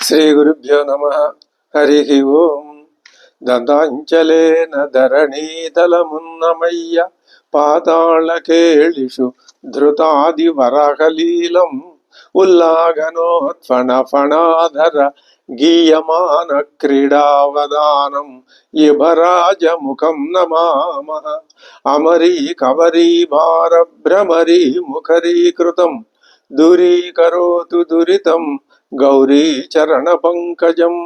శ్రీగురుభ్యో నమః. హరి ఓం. దంతాంచలేన ధరణీతలమున్నమయ్య పాతాళకేళిషు ధృతాది వరాహలీలం ఉల్లాఘనోత్ఫణ ఫణాధర గీయమాన క్రీడావదానం ఇభరాజముఖం నమామః. అమరీ కవరీ భార భ్రమరీ ముఖరీకృతం దూరీకరోతు దురితం గౌరీ చరణ పంకజం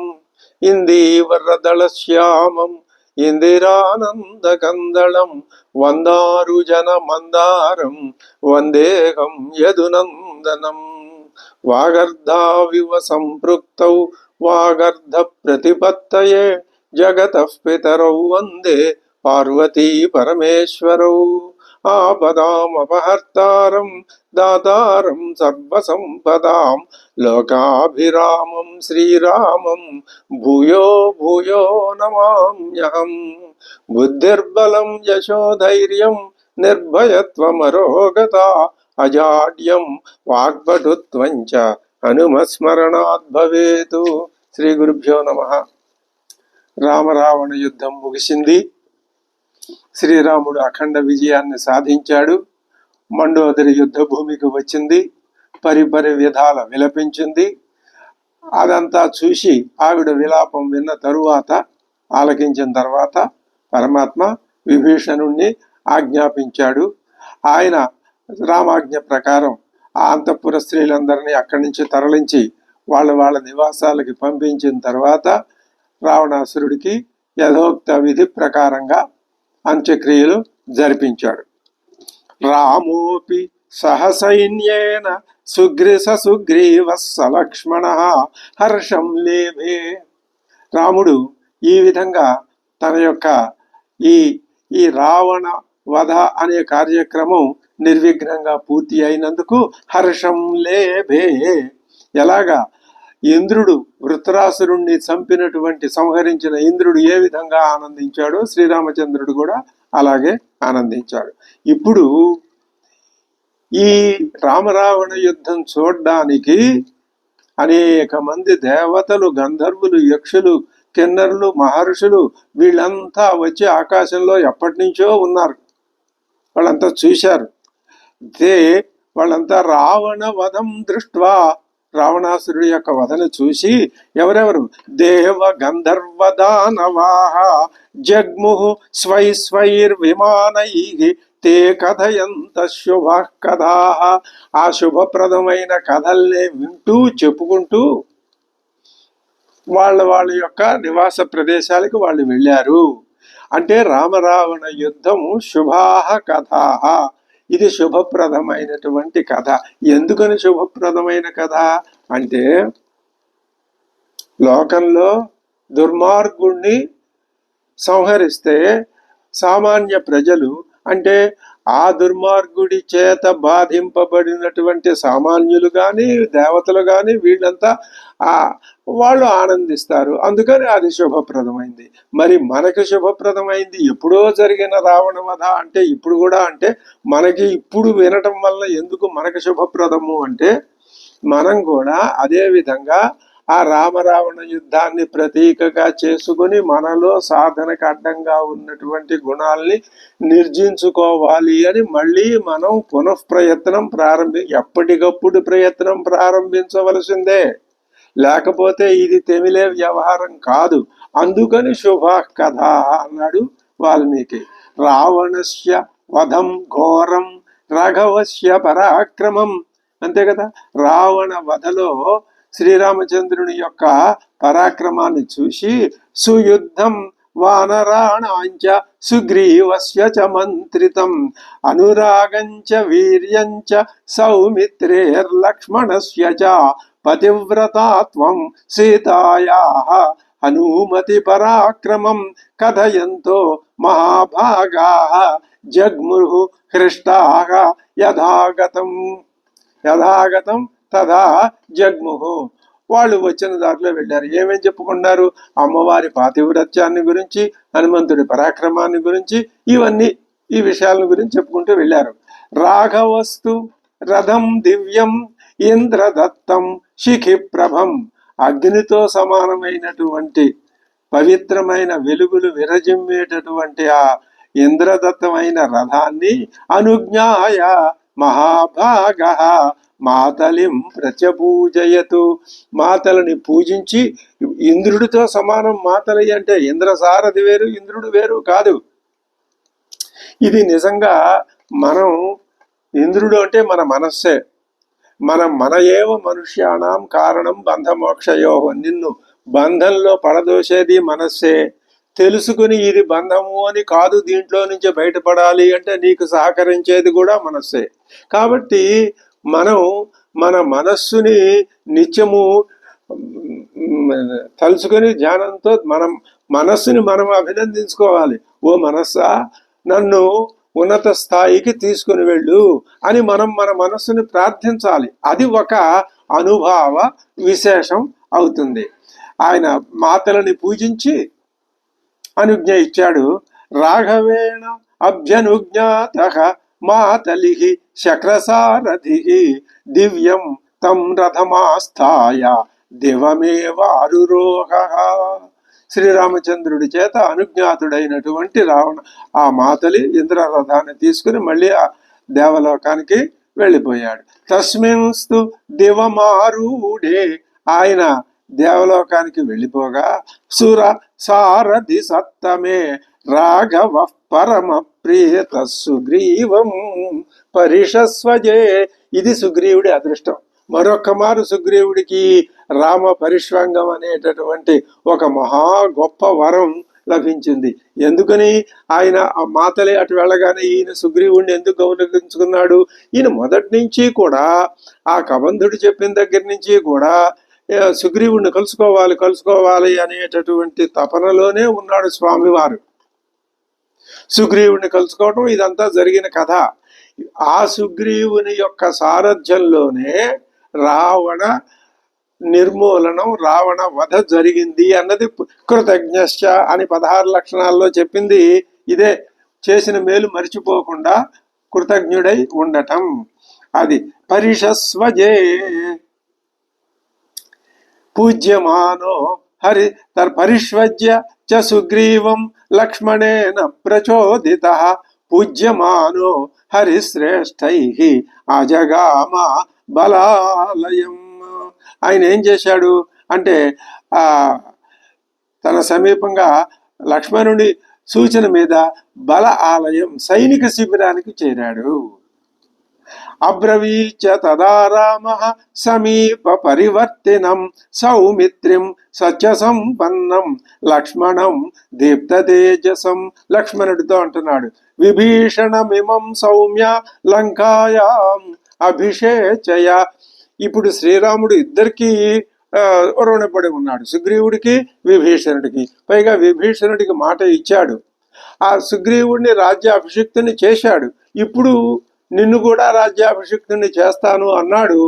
ఇందీవరదళశ్యామం ఇందిరానందకందళం వందారు జన మందారం వందేహం యదునందనం. వాగర్ధావివ సంపృక్తౌ వాగర్ధ ప్రతిపత్తయే జగతః పితరౌ వందే పార్వతీ పరమేశ్వరౌ. ఆపదామపహర్తారం దాతారం సర్వసంపదాం లోకాభిరామం శ్రీరామం భూయో భూయో నమామ్యహం. బుద్ధిర్బలం యశోధైర్యం నిర్భయత్వమరోగత అజాడ్యం వాగ్భటుత్వం చ హనుమస్మరణాత్ భవేతు. శ్రీ గురుభ్యో నమః. రామరావణ యుద్ధం ముగిసింది. శ్రీరాముడు అఖండ విజయాన్ని సాధించాడు. మండోదరి యుద్ధ భూమికి వచ్చింది. పరిపరి విధాల విలపించింది. అదంతా చూసి ఆవిడ విలాపం విన్న తరువాత, ఆలకించిన తర్వాత పరమాత్మ విభీషణుణ్ణి ఆజ్ఞాపించాడు. ఆయన రామాజ్ఞ ప్రకారం ఆ అంతఃపుర స్త్రీలందరినీ అక్కడి నుంచి తరలించి వాళ్ళ నివాసాలకి పంపించిన తర్వాత రావణాసురుడికి యథోక్త విధి ప్రకారంగా అంత్యక్రియలు జరిపించాడు. రామోపి సహసైన్యేన సుగ్రీవ సలక్ష్మణ హర్షం లేభే. రాముడు ఈ విధంగా తన యొక్క ఈ రావణ వధ అనే కార్యక్రమం నిర్విఘ్నంగా పూర్తి అయినందుకు హర్షం లేభే. ఎలాగా ఇంద్రుడు వృత్రాసురుణ్ణి చంపినటువంటి సంహరించిన ఇంద్రుడు ఏ విధంగా ఆనందించాడో శ్రీరామచంద్రుడు కూడా అలాగే ఆనందించాడు. ఇప్పుడు ఈ రామరావణ యుద్ధం చూడ్డానికి అనేక మంది దేవతలు, గంధర్వులు, యక్షులు, కిన్నరులు, మహర్షులు వీళ్ళంతా వచ్చి ఆకాశంలో ఎప్పటి నుంచో ఉన్నారు. వాళ్ళంతా చూశారు. వాళ్ళంతా రావణ వధం దృష్ట్వా, రావణాసురుడి యొక్క వధను చూసి ఎవరెవరు దేవ గంధర్వ దానవాహ జగ్ముహు స్వైర్విమానై తే కథయంత శుభ కథా. ఆ శుభప్రదమైన కథల్ని వింటూ చెప్పుకుంటూ వాళ్ళ యొక్క నివాస ప్రదేశాలకు వాళ్ళు వెళ్ళారు. అంటే రామరావణ యుద్ధము శుభాహ కథాహ. ఇది శుభప్రదమైనటువంటి కథ. ఎందుకని శుభప్రదమైన కథ అంటే, లోకంలో దుర్మార్గుణ్ణి సంహరిస్తే సామాన్య ప్రజలు, అంటే ఆ దుర్మార్గుడి చేత బాధింపబడినటువంటి సామాన్యులు కానీ దేవతలు కానీ వీళ్ళంతా వాళ్ళు ఆనందిస్తారు. అందుకని అది శుభప్రదమైంది. మరి మనకి శుభప్రదమైంది ఎప్పుడో జరిగిన రావణ వధ అంటే ఇప్పుడు కూడా, అంటే మనకి ఇప్పుడు వినటం వల్ల ఎందుకు మనకి శుభప్రదము అంటే, మనం కూడా అదే విధంగా ఆ రామరావణ యుద్ధాన్ని ప్రతీకగా చేసుకుని మనలో సాధనకు అడ్డంగా ఉన్నటువంటి గుణాల్ని నిర్జించుకోవాలి అని మళ్ళీ మనం పునఃప్రయత్నం ఎప్పటికప్పుడు ప్రయత్నం ప్రారంభించవలసిందే. లేకపోతే ఇది తెమిలే వ్యవహారం కాదు. అందుకని శుభ కథ అన్నాడు వాల్మీకి. రావణస్య వధం ఘోరం రాఘవస్య పరాక్రమం. అంతే కదా. రావణ వధలో శ్రీరామచంద్రుని యొక్క పరాక్రమాన్ని చూసి సుయుద్ధం వానరాణాంచ సుగ్రీవస్య చ మంత్రితం అనురాగంచ వీర్యంచ సౌమిత్రేర్లక్ష్మణస్య చ పతివ్రతాత్వం సీతాయాః హనుమతి పరాక్రమం కథయంతో మహాభాగాః జగ్ముః హృష్టాః యథాగతం తదా జగ్ముః. వాళ్ళు వచ్చిన దారిలో వెళ్ళారు. ఏమేం చెప్పుకున్నారు? అమ్మవారి పాతివ్రత్యాన్ని గురించి, హనుమంతుడి పరాక్రమాన్ని గురించి, ఈ విషయాల గురించి చెప్పుకుంటూ వెళ్ళారు. రాఘవస్తు రథం దివ్యం ఇంద్రదత్తం శిఖి ప్రభం అగ్నితో సమానమైనటువంటి పవిత్రమైన వెలుగులు విరజిమ్మేటటువంటి ఆ ఇంద్రదత్తమైన రథాన్ని అనుజ్ఞాయ మహాభాగ మాతలిం ప్రచపూజయతు, మాతలని పూజించి, ఇంద్రుడితో సమానం మాతలి అంటే ఇంద్రసారథి వేరు ఇంద్రుడు వేరు కాదు. ఇది నిజంగా మనం ఇంద్రుడు అంటే మన మనస్సే, మన ఏవ మనుష్యాణం కారణం బంధమోక్షయోహం, నిన్ను బంధంలో పడదోసేది మనస్సే. తెలుసుకుని ఇది బంధము అని కాదు, దీంట్లో నుంచి బయటపడాలి అంటే నీకు సహకరించేది కూడా మనస్సే. కాబట్టి మనం మన మనస్సుని నిత్యము తలుచుకొని ధ్యానంతో మనం మనస్సుని మనం అభినందించుకోవాలి. ఓ మనస్సా, నన్ను ఉన్నత స్థాయికి తీసుకుని వెళ్ళు అని మనం మన మనస్సుని ప్రార్థించాలి. అది ఒక అనుభవ విశేషం అవుతుంది. ఆయన మాతలని పూజించి అనుజ్ఞ ఇచ్చాడు. రాఘవేణ అభ్యనుజ్ఞాత మాతలి శక్రసారథి దివ్యం తం రథమాస్థాయ దివమేవ అరురోహ. శ్రీరామచంద్రుడి చేత అనుజ్ఞాతుడైనటువంటి ఆ మాతలి ఇంద్రరథాన్ని తీసుకుని మళ్ళీ ఆ దేవలోకానికి వెళ్ళిపోయాడు. తస్మిన్స్తు దివమారూఢే, ఆయన దేవలోకానికి వెళ్ళిపోగా సుర సారథి సత్తమే రాఘవ పరమ ప్రియత సుగ్రీవం పరిషస్వజే. ఇది సుగ్రీవుడి అదృష్టం. మరొక్క మారు సుగ్రీవుడికి రామ పరిష్వంగం అనేటటువంటి ఒక మహా గొప్ప వరం లభించింది. ఎందుకని ఆయన ఆ మాతలే అటు వెళ్ళగానే ఈయన సుగ్రీవుడిని ఎందుకు గౌరవించుకున్నాడు? ఈయన మొదటి నుంచి కూడా ఆ కబంధుడు చెప్పిన దగ్గర నుంచి కూడా సుగ్రీవుడిని కలుసుకోవాలి అనేటటువంటి తపనలోనే ఉన్నాడు స్వామివారు. సుగ్రీవుడిని కలుసుకోవటం ఇదంతా జరిగిన కథ. ఆ సుగ్రీవుని యొక్క సారథ్యంలోనే రావణ నిర్మూలనం, రావణ వధ జరిగింది అన్నది కృతజ్ఞశ్చ అని 16 లక్షణాల్లో చెప్పింది ఇదే. చేసిన మేలు మరిచిపోకుండా కృతజ్ఞుడై ఉండటం, అది పరిషస్వజే. పూజ్యమానో హరి పరిష్వజ్య చ సుగ్రీవం లక్ష్మణేన ప్రచోదిత పూజ్యమానో హరిశ్రేష్టై అజగామ బలాలయం. ఆయన ఏం చేశాడు అంటే తన సమీపంగా లక్ష్మణుడి సూచన మీద బల ఆలయం సైనిక శిబిరానికి చేరాడు. అబ్రవీచ తదా రామః సమీప పరివర్తినం సౌమిత్రిం సత్య సంపన్నం లక్ష్మణం దీప్త తేజసం. లక్ష్మణుడితో అంటున్నాడు, విభీషణమిమం సౌమ్య లంకాయాం అభిషేచయ. ఇప్పుడు శ్రీరాముడు ఇద్దరికి రుణపడి ఉన్నాడు, సుగ్రీవుడికి విభీషణుడికి. పైగా విభీషణుడికి మాట ఇచ్చాడు, ఆ సుగ్రీవుడిని రాజ్యాభిషిక్తుని చేశాడు. ఇప్పుడు నిన్ను కూడా రాజ్యాభిషిక్తుని చేస్తాను అన్నాడు.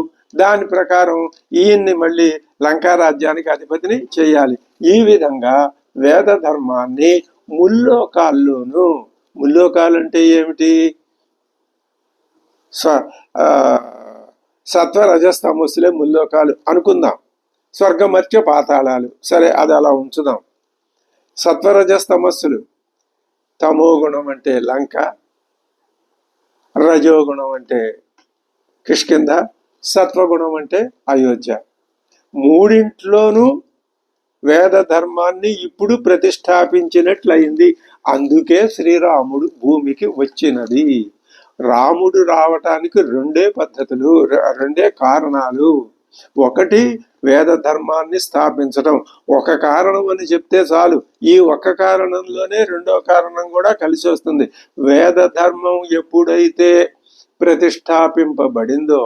దాని ప్రకారం ఈయన్ని మళ్ళీ లంకా రాజ్యానికి అధిపతిని చేయాలి. ఈ విధంగా వేద ధర్మాన్ని ముల్లోకాల్లోనూ, ముల్లోకాలు అంటే ఏమిటి? సత్వరజస్తమస్సులే ముల్లోకాలు అనుకుందాం. స్వర్గమర్త్య పాతాళాలు, సరే అది అలా ఉంచుదాం. సత్వరజస్తమస్సులు, తమోగుణం అంటే లంక, రజోగుణం అంటే కిష్కింధ, సత్వగుణం అంటే అయోధ్య. మూడింట్లోనూ వేద ధర్మాన్ని ఇప్పుడు ప్రతిష్టాపించినట్లయింది. అందుకే శ్రీరాముడు భూమికి వచ్చినది. రాముడు రావటానికి రెండే పద్ధతులు, రెండే కారణాలు. ఒకటి వేద ధర్మాన్ని స్థాపించడం. ఒక కారణం అని చెప్తే చాలు, ఈ ఒక్క కారణంలోనే రెండో కారణం కూడా కలిసి వస్తుంది. వేద ధర్మం ఎప్పుడైతే ప్రతిష్టాపింపబడిందో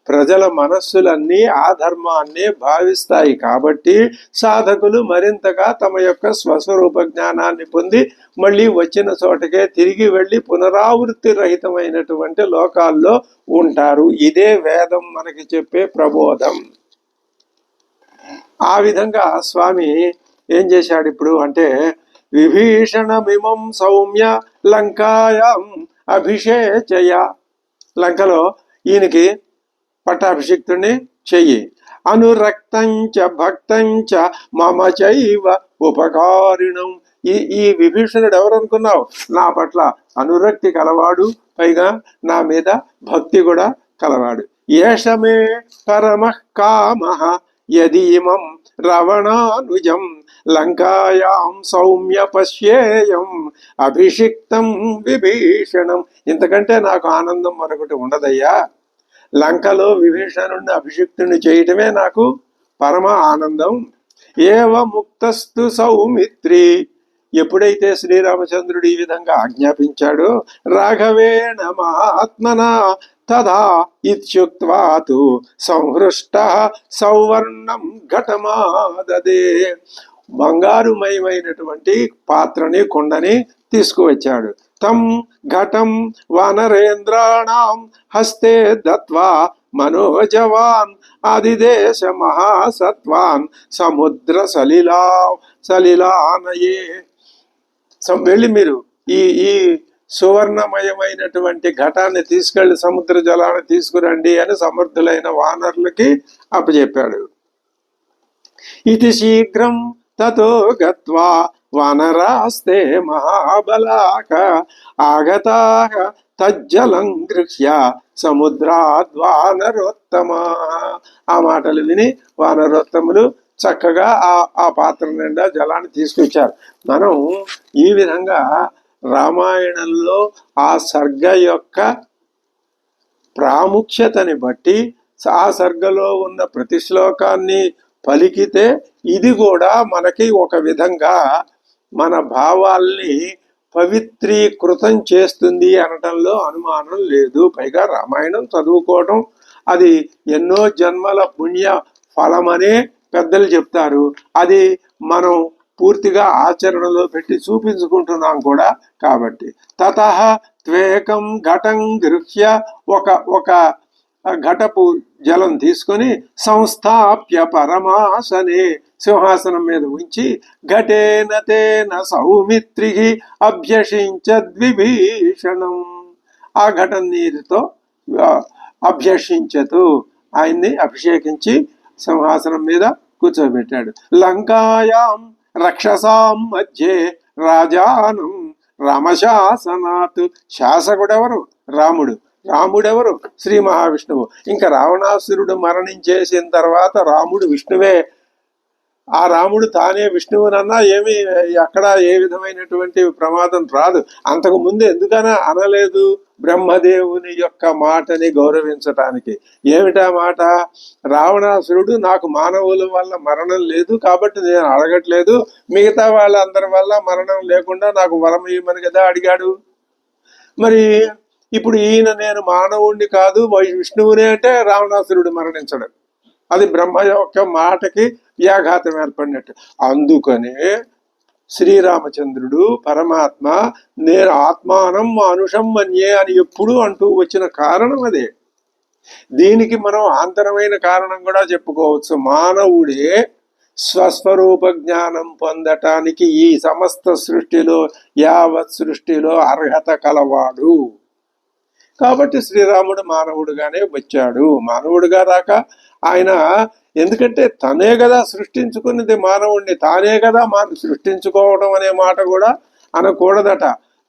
ప్రజల మనస్సులన్నీ ఆ ధర్మాన్నే భావిస్తాయి. కాబట్టి సాధకులు మరింతగా తమ యొక్క స్వస్వరూప జ్ఞానాన్ని పొంది మళ్ళీ వచ్చిన చోటకే తిరిగి వెళ్ళి పునరావృత్తి రహితమైనటువంటి లోకాల్లో ఉంటారు. ఇదే వేదం మనకి చెప్పే ప్రబోధం. ఆ విధంగా స్వామి ఏం చేశాడు ఇప్పుడు అంటే, విభీషణమిమం సౌమ్య లంకాయాం అభిషేచయ. లంకలో ఈయనకి పట్టాభిషిక్తుడిని చెయ్యి. అనురక్తంచ భక్తంచ మమ చైవ ఉపకారిణం. ఈ విభీషణుడు ఎవరు అనుకున్నావు? నా పట్ల అనురక్తి కలవాడు, పైగా నా మీద భక్తి కూడా కలవాడు. ఏషమే పరమః కామః యదీమం రావణానుజం లంకాయాం సౌమ్య పశ్యేయం అభిషిక్తం విభీషణం. ఇంతకంటే నాకు ఆనందం మరొకటి ఉండదయ్యా. లంకలో విభీషణుడిని అభిషిక్తుని చేయటమే నాకు పరమ ఆనందం. ఏవ ముక్తస్తు సౌమిత్రి. ఎప్పుడైతే శ్రీరామచంద్రుడు ఈ విధంగా ఆజ్ఞాపించాడో, రాఘవేణ మహాత్మన తదా ఇత్యుక్త్వా తు సంహృష్టః సౌవర్ణం ఘటమాదదే. బంగారుమయమైనటువంటి పాత్రని, కొండని తీసుకువచ్చాడు. తం ఘటం వానరేంద్రాణం హస్తే దత్వా మనోజవాన్ ఆదిదేశ మహాసత్వాన్ సముద్ర సలిలానయే. వెళ్ళి మీరు ఈ సువర్ణమయమైనటువంటి ఘటాన్ని తీసుకెళ్లి సముద్ర జలాన్ని తీసుకురండి అని సమర్థులైన వానరులకి అప్పచెప్పాడు. ఇది శీఘ్రం తతో గత్వా వానరాస్తే మహాబలాక ఆగతాః తజ్జలం గృహ్య సముద్రాద్వానరోత్తమా. ఆ మాటలు విని వానరోత్తములు చక్కగా ఆ పాత్ర నిండా జలాన్ని తీసుకొచ్చారు. మనం ఈ విధంగా రామాయణంలో ఆ సర్గ యొక్క ప్రాముఖ్యతని బట్టి ఆ సర్గలో ఉన్న ప్రతి శ్లోకాన్ని పలికితే ఇది కూడా మనకి ఒక విధంగా మన భావాల్ని పవిత్రీకృతం చేస్తుంది అనటంలో అనుమానం లేదు. పైగా రామాయణం చదువుకోవడం అది ఎన్నో జన్మల పుణ్య ఫలమనే పెద్దలు చెప్తారు. అది మనం పూర్తిగా ఆచరణలో పెట్టి చూపించుకుంటున్నాం కూడా. కాబట్టి తతః త్వేకం ఘటం గృహ్య, ఒక ఘటపు జలం తీసుకొని సంస్థాప్య పరమాసనే, సింహాసనం మీద ఉంచి ఘటేన తేన సౌమిత్రి అభ్యసించద్విభీషణం. ఆ ఘటం నీరుతో అభ్యసించతు, ఆయన్ని అభిషేకించి సింహాసనం మీద కూర్చోబెట్టాడు. లంకాయాం రక్షసాం మధ్యే రాజానం రామశాసనాత్. శాసకుడెవరు? రాముడెవరు? శ్రీ మహావిష్ణువు. ఇంకా రావణాసురుడు మరణించేసిన తర్వాత రాముడు విష్ణువే. ఆ రాముడు తానే విష్ణువునన్నా ఏమి అక్కడ ఏ విధమైనటువంటి ప్రమాదం రాదు. అంతకు ముందు ఎందుకన్నా అనలేదు? బ్రహ్మదేవుని యొక్క మాటని గౌరవించటానికి. ఏమిటా మాట? రావణాసురుడు నాకు మానవుల వల్ల మరణం లేదు కాబట్టి నేను అడగట్లేదు, మిగతా వాళ్ళందరి వల్ల మరణం లేకుండా నాకు వరం ఇవ్వమని కదా అడిగాడు. మరి ఇప్పుడు ఈయన నేను మానవుణ్ణి కాదు విష్ణువునే అంటే రావణాసురుడు మరణించడు. అది బ్రహ్మ యొక్క మాటకి వ్యాఘాతం ఏర్పడినట్టు. అందుకనే శ్రీరామచంద్రుడు పరమాత్మ నేను ఆత్మానం మానుషం మన్యే అని ఎప్పుడు అంటూ వచ్చిన కారణం అదే. దీనికి మనం ఆంతరమైన కారణం కూడా చెప్పుకోవచ్చు. మానవుడే స్వస్వరూప జ్ఞానం పొందటానికి ఈ సమస్త సృష్టిలో, యావత్ సృష్టిలో అర్హత కలవాడు. కాబట్టి శ్రీరాముడు మానవుడుగానే వచ్చాడు. మానవుడిగా రాక ఆయన, ఎందుకంటే తనే కదా సృష్టించుకున్నది మానవుడిని, తానే కదా సృష్టించుకోవడం అనే మాట కూడా అనకూడదట.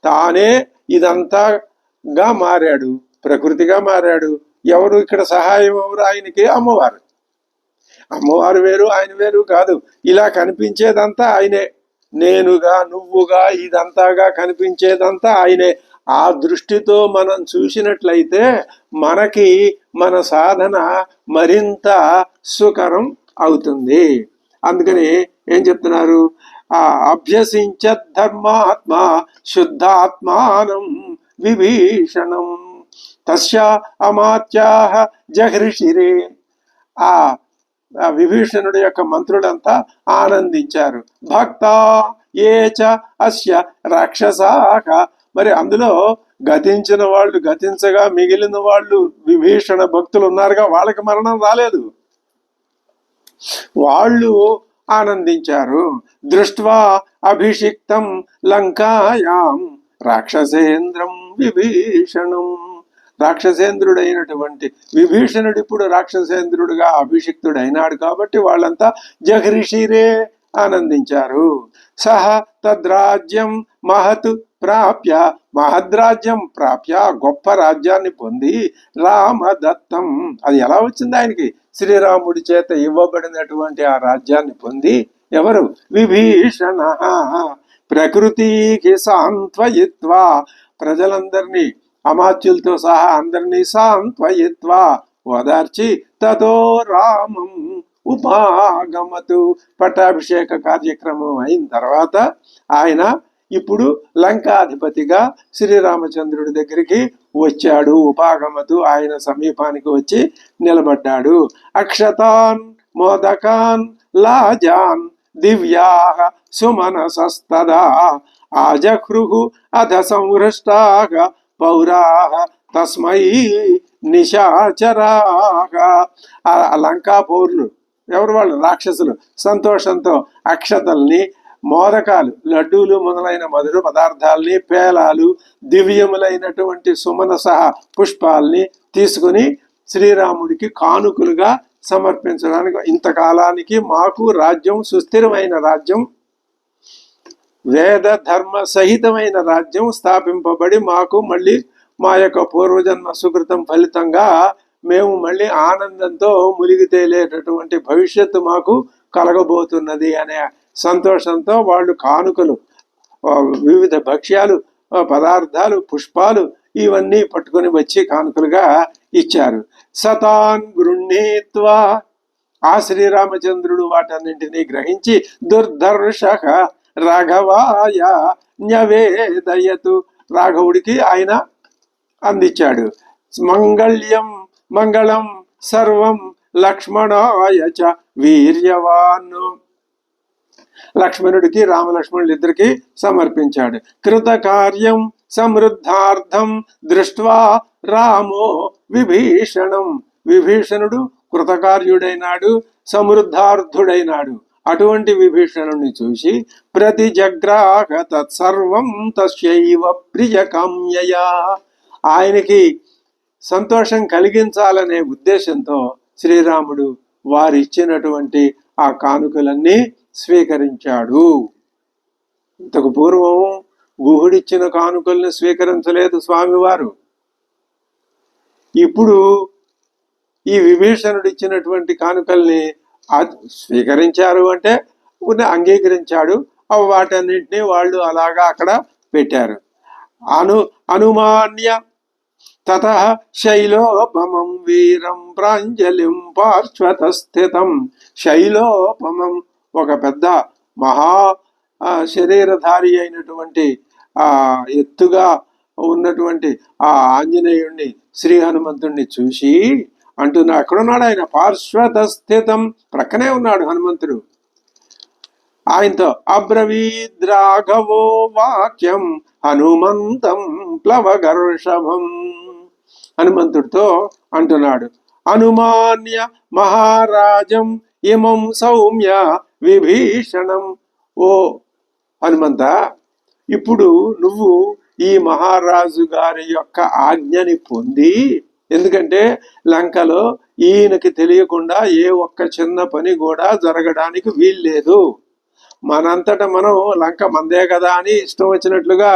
తానే ఇదంతాగా మారాడు, ప్రకృతిగా మారాడు. ఎవరు ఇక్కడ సహాయం? ఎవరు ఆయనకి? అమ్మవారు. అమ్మవారు వేరు, ఆయన వేరు కాదు. ఇలా కనిపించేదంతా ఆయనే. నేనుగా, నువ్వుగా, ఇదంతాగా కనిపించేదంతా ఆయనే. ఆ దృష్టితో మనం చూసినట్లయితే మనకి మన సాధన మరింత సుకరం అవుతుంది. అందుకని ఏం చెప్తున్నారు? అభ్యసించ ధర్మాత్మ శుద్ధాత్మానం విభీషణం తస్య అమాత్యాః జహృషిరే. ఆ విభీషణుడి యొక్క మంత్రులంతా ఆనందించారు. భక్తా ఏచ అస్య రాక్షసాః. మరి అందులో గతించిన వాళ్ళు గతించగా మిగిలిన వాళ్ళు విభీషణ భక్తులు ఉన్నారుగా, వాళ్ళకి మరణం రాలేదు, వాళ్ళు ఆనందించారు. దృష్ట్వా అభిషిక్తం లంకాయాం రాక్షసేంద్రం విభీషణం. రాక్షసేంద్రుడైనటువంటి విభీషణుడు ఇప్పుడు రాక్షసేంద్రుడుగా అభిషిక్తుడైనాడు కాబట్టి వాళ్ళంతా జఘృషిరే ఆనందించారు. సహ తద్రాజ్యం మహత్ ప్రాప్య, మహద్రాజ్యం ప్రాప్య, గొప్ప రాజ్యాన్ని పొంది, రామదత్తం, అది ఎలా వచ్చింది ఆయనకి? శ్రీరాముడి చేత ఇవ్వబడినటువంటి ఆ రాజ్యాన్ని పొంది ఎవరు? విభీషణ. ప్రకృతికి సాంత్వయిత్వా, ప్రజలందరినీ అమాత్యులతో సహా అందరినీ సాంత్వయిత్వా, ఓదార్చి, తతో రామం ఉపాగమతు, పట్టాభిషేక కార్యక్రమం అయిన తర్వాత ఆయన ఇప్పుడు లంకాధిపతిగా శ్రీరామచంద్రుడి దగ్గరికి వచ్చాడు. ఉపాగమతు, ఆయన సమీపానికి వచ్చి నిలబడ్డాడు. అక్షతాన్ మోదకాన్ లాజాన్ దివ్యా సుమనసస్తదా ఆజహృహు అధ సంహృష్టాః పౌరాః తస్మై నిశాచరాః. ఆ లంకా పౌరులు ఎవరు? వాళ్ళు రాక్షసులు సంతోషంతో అక్షతల్ని, మోదకాలు, లడ్డూలు మొదలైన మధుర పదార్థాలని, పేలాలు, దివ్యములైనటువంటి సుమనస పుష్పాల్ని తీసుకుని శ్రీరాముడికి కానుకలుగా సమర్పించడానికి, ఇంతకాలానికి మాకు రాజ్యం, సుస్థిరమైన రాజ్యం, వేద ధర్మ సహితమైన రాజ్యం స్థాపింపబడి మాకు మళ్ళీ మా యొక్క పూర్వజన్మ సుకృతం ఫలితంగా మేము మళ్ళీ ఆనందంతో మునిగి తేలేటటువంటి భవిష్యత్తు మాకు కలగబోతున్నది అనే సంతోషంతో వాళ్ళు కానుకలు, వివిధ భక్ష్యాలు, పదార్థాలు, పుష్పాలు ఇవన్నీ పట్టుకొని వచ్చి కానుకలుగా ఇచ్చారు. సతాన్ గృహీత్వా, ఆ శ్రీరామచంద్రుడు వాటన్నింటినీ గ్రహించి, దుర్ధర్షః రాఘవాయ న్యవేదయతు, రాఘవుడికి ఆయన అందించాడు. మంగళ్యం మంగళం సర్వం లక్ష్మణాయ చ వీర్యవాన్, లక్ష్మణుడికి రామలక్ష్మణులు ఇద్దరికి సమర్పించాడు. కృతకార్యం సమృద్ధార్థం దృష్ట్వా రామో విభీషణం, విభీషణుడు కృతకార్యుడైనాడు, సమృద్ధార్థుడైనాడు. అటువంటి విభీషణుని చూసి ప్రతిజగ్రాహ తత్సర్వం తస్యైవ ప్రియకామ్యయా, ఆయనకి సంతోషం కలిగించాలనే ఉద్దేశంతో శ్రీరాముడు వారిచ్చినటువంటి ఆ కానుకలన్నీ స్వీకరించాడు. ఇంతకు పూర్వం గుహుడిచ్చిన కానుకల్ని స్వీకరించలేదు స్వామివారు. ఇప్పుడు ఈ విభీషణుడు ఇచ్చినటువంటి కానుకల్ని స్వీకరించారు, అంటే అంగీకరించాడు. వాటన్నింటినీ వాళ్ళు అలాగా అక్కడ పెట్టారు. అనుమాన్య తతః శైలోపమం వీరం ప్రాంజలిం పార్శ్వత స్థితం, శైలోపమం, ఒక పెద్ద మహా శరీరధారి అయినటువంటి ఎత్తుగా ఉన్నటువంటి ఆ ఆంజనేయుణ్ణి, శ్రీ హనుమంతుణ్ణి చూసి అంటున్నా, ఎక్కడున్నాడు ఆయన? పార్శ్వత స్థితం, ప్రక్కనే ఉన్నాడు హనుమంతుడు. ఆయనతో అబ్రవీద్రాఘవో వాక్యం హనుమంతం ప్లవగర్షభం, హనుమంతుడితో అంటున్నాడు, అనుమాన్య మహారాజం ఇమం సౌమ్య విభీషణం. ఓ హనుమంత, ఇప్పుడు నువ్వు ఈ మహారాజు గారి యొక్క ఆజ్ఞని పొంది, ఎందుకంటే లంకలో ఈయనకి తెలియకుండా ఏ ఒక్క చిన్న పని కూడా జరగడానికి వీల్లేదు. మనంతట మనం లంక మందే కదా అని ఇష్టం వచ్చినట్లుగా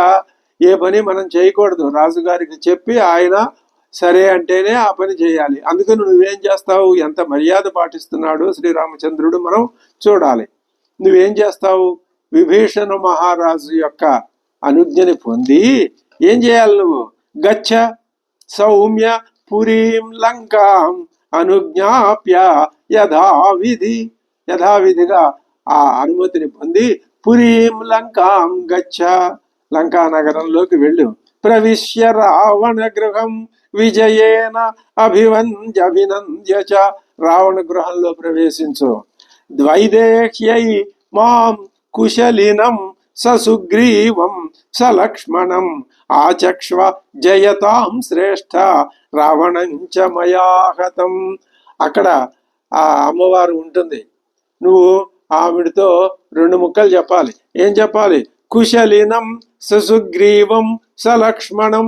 ఏ పని మనం చేయకూడదు. రాజుగారికి చెప్పి ఆయన సరే అంటేనే ఆ పని చేయాలి. అందుకని నువ్వేం చేస్తావు? ఎంత మర్యాద పాటిస్తున్నాడు శ్రీరామచంద్రుడు మనం చూడాలి. నువ్వేం చేస్తావు? విభీషణ మహారాజు యొక్క అనుజ్ఞని పొంది ఏం చేయాలి? నువ్వు గచ్చ సౌమ్య పురీం లంకాం అనుజ్ఞాప్య యథావిధిగా ఆ అనుమతిని పొంది పురీం లంకాం గచ్చ, లంకా నగరంలోకి వెళ్ళు. ప్రవిశ్య రావణ గృహం విజయేన అభినంద్య చ, రావణ గృహంలో ప్రవేశించు. ద్వైదేహ్యై మాం కుశలినం ససుగ్రీవం సలక్ష్మణం ఆచక్ష్వ జయతాం శ్రేష్ఠ రావణంచ మయాహతం. అక్కడ ఆ అమ్మవారు ఉంటుంది. నువ్వు ఆవిడతో 2 ముక్కలు చెప్పాలి. ఏం చెప్పాలి? కుశలినం ససుగ్రీవం సలక్ష్మణం,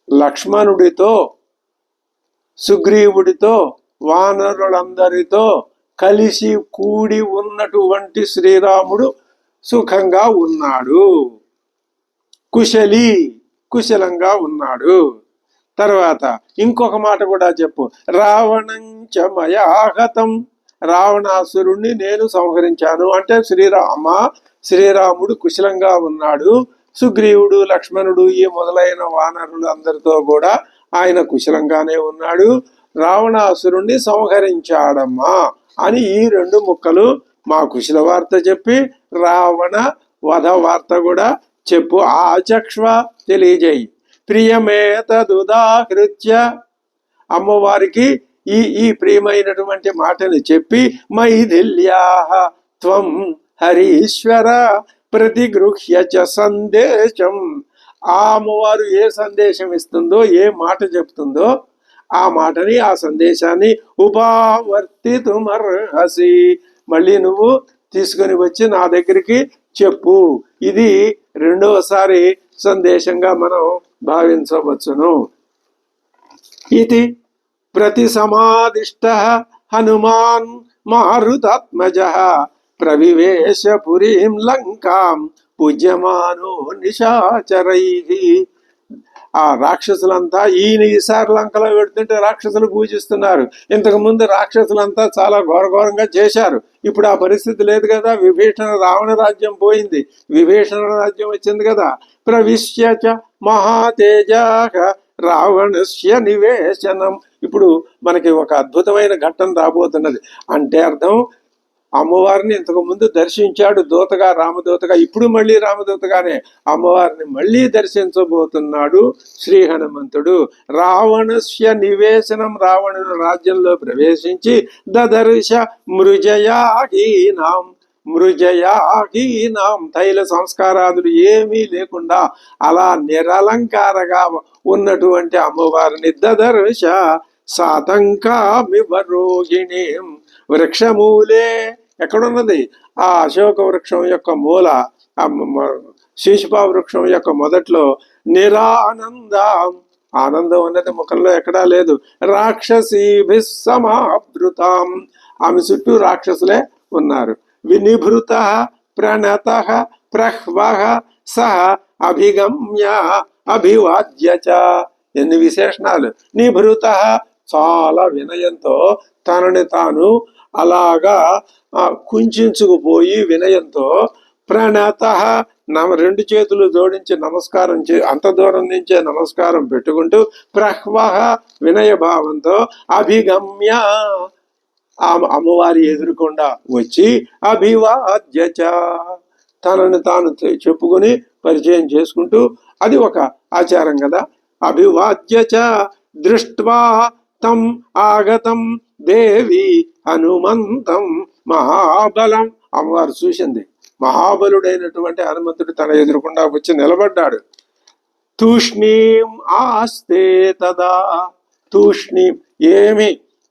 లక్ష్మణుడితో సుగ్రీవుడితో వానరులందరితో కలిసి కూడి ఉన్నటువంటి శ్రీరాముడు సుఖంగా ఉన్నాడు, కుశలంగా ఉన్నాడు. తర్వాత ఇంకొక మాట కూడా చెప్పు, రావణంచ మయాహతం, రావణాసురుణ్ణి నేను సంహరించాను అంటే శ్రీరాముడు కుశలంగా ఉన్నాడు, సుగ్రీవుడు లక్ష్మణుడు ఈ మొదలైన వానరులు అందరితో కూడా ఆయన కుశలంగానే ఉన్నాడు, రావణాసురుణ్ణి సంహరించాడమ్మా అని ఈ 2 ముక్కలు మా కుశల వార్త చెప్పి రావణ వధ వార్త కూడా చెప్పు, ఆచక్ష్వ తెలియజేయి. ప్రియమేతదుదాహృత్య, అమ్మవారికి ఈ ప్రియమైనటువంటి మాటను చెప్పి మైథిల్యాః త్వం హరీశ్వర ప్రతిగృహ్య చ సందేశం, ఆ అమ్మవారు ఏ సందేశం ఇస్తుందో ఏ మాట చెప్తుందో ఆ మాటని ఆ సందేశాన్ని ఉపావర్తితుమర్హసి, మళ్ళీ నువ్వు తీసుకొని వచ్చి నా దగ్గరికి చెప్పు. ఇది 2వసారి సందేశంగా మనం భావించవచ్చును. ఇది ప్రతి సమాదిష్ట హనుమాన్ మారుతాత్మజ ప్రవివేశ పురీం లంకాం పూజ్యమానో నిశాచరైః. ఆ రాక్షసులంతా ఈసారి లంకలో పెడుతుంటే రాక్షసులు పూజిస్తున్నారు. ఇంతకు ముందు రాక్షసులంతా చాలా ఘోరఘోరంగా చేశారు. ఇప్పుడు ఆ పరిస్థితి లేదు కదా, విభీషణ రావణ రాజ్యం పోయింది, విభీషణ రాజ్యం వచ్చింది కదా. ప్రవిశ్య చ మహాతేజాః రావణస్య నివేశనం. ఇప్పుడు మనకి ఒక అద్భుతమైన ఘట్టం రాబోతున్నది. అంటే అర్థం, అమ్మవారిని ఇంతకు ముందు దర్శించాడు దూతగా, రామదూతగా, ఇప్పుడు మళ్ళీ రామదూతగానే అమ్మవారిని మళ్ళీ దర్శించబోతున్నాడు శ్రీ హనుమంతుడు. రావణస్య నివేశనం, రావణుని రాజ్యంలో ప్రవేశించి దదర్శ మృజయాహీనాం తైల సంస్కారాదులు ఏమీ లేకుండా అలా నిరలంకారగా ఉన్నటువంటి అమ్మవారిని దదర్శ సాతంకామివరోహిణీం వృక్షమూలే, ఎక్కడున్నది ఆ అశోక వృక్షం యొక్క మూల, ఆ శీషుపా వృక్షం యొక్క మొదట్లో నిరానందం, ఆనందం అన్నది ముఖంలో ఎక్కడా లేదు. రాక్షసీభి సమావృతాం, ఆమె చుట్టూ రాక్షసులే ఉన్నారు. వినిభృత ప్రణత ప్రహ్వః సహ అభిగమ్య అభివాద్య చ, ఎన్ని విశేషణాలు. నిభృత చాలా వినయంతో తనని తాను అలాగా కుంచుకుపోయి వినయంతో, ప్రణత 2 చేతులు జోడించి నమస్కారం అంత దూరం నుంచే నమస్కారం పెట్టుకుంటూ, ప్రహ్వః వినయ భావంతో, అభిగమ్య అమ్మవారి ఎదురుకుండా వచ్చి, అభివాద్య చ తనని తాను చెప్పుకొని పరిచయం చేసుకుంటూ, అది ఒక ఆచారం కదా. అభివాద్య చ దృష్ట్వా తం ఆగతం దేవి హనుమంతం మహాబలం, అమ్మవారు చూసింది, మహాబలుడైనటువంటి హనుమంతుడు తన ఎదురుకుండా వచ్చి నిలబడ్డాడు. తూష్ణీం ఆస్తే తదా, తూష్ణీం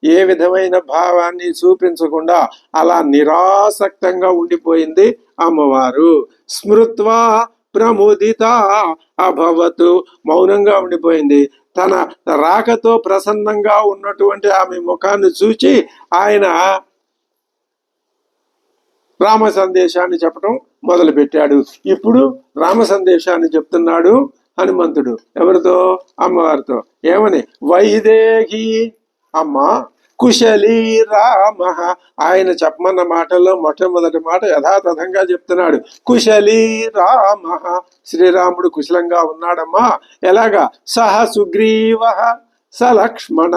ఏ విధమైన భావాన్ని చూపించకుండా అలా నిరాసక్తంగా ఉండిపోయింది అమ్మవారు. స్మృత్వా ప్రముదిత అభవతు, మౌనంగా ఉండిపోయింది. తన రాకతో ప్రసన్నంగా ఉన్నటువంటి ఆమె ముఖాన్ని చూచి ఆయన రామ సందేశాన్ని చెప్పడం మొదలుపెట్టాడు. ఇప్పుడు రామ సందేశాన్ని చెప్తున్నాడు హనుమంతుడు. ఎవరితో? అమ్మవారితో. ఏమని? వైదేహి అమ్మ కుశలీ రామ, ఆయన చెప్పమన్న మాటల్లో మొట్టమొదటి మాట యథాతథంగా చెప్తున్నాడు. కుశలీ రామ, శ్రీరాముడు కుశలంగా ఉన్నాడమ్మా. ఎలాగా? సహ సుగ్రీవ స లక్ష్మణ,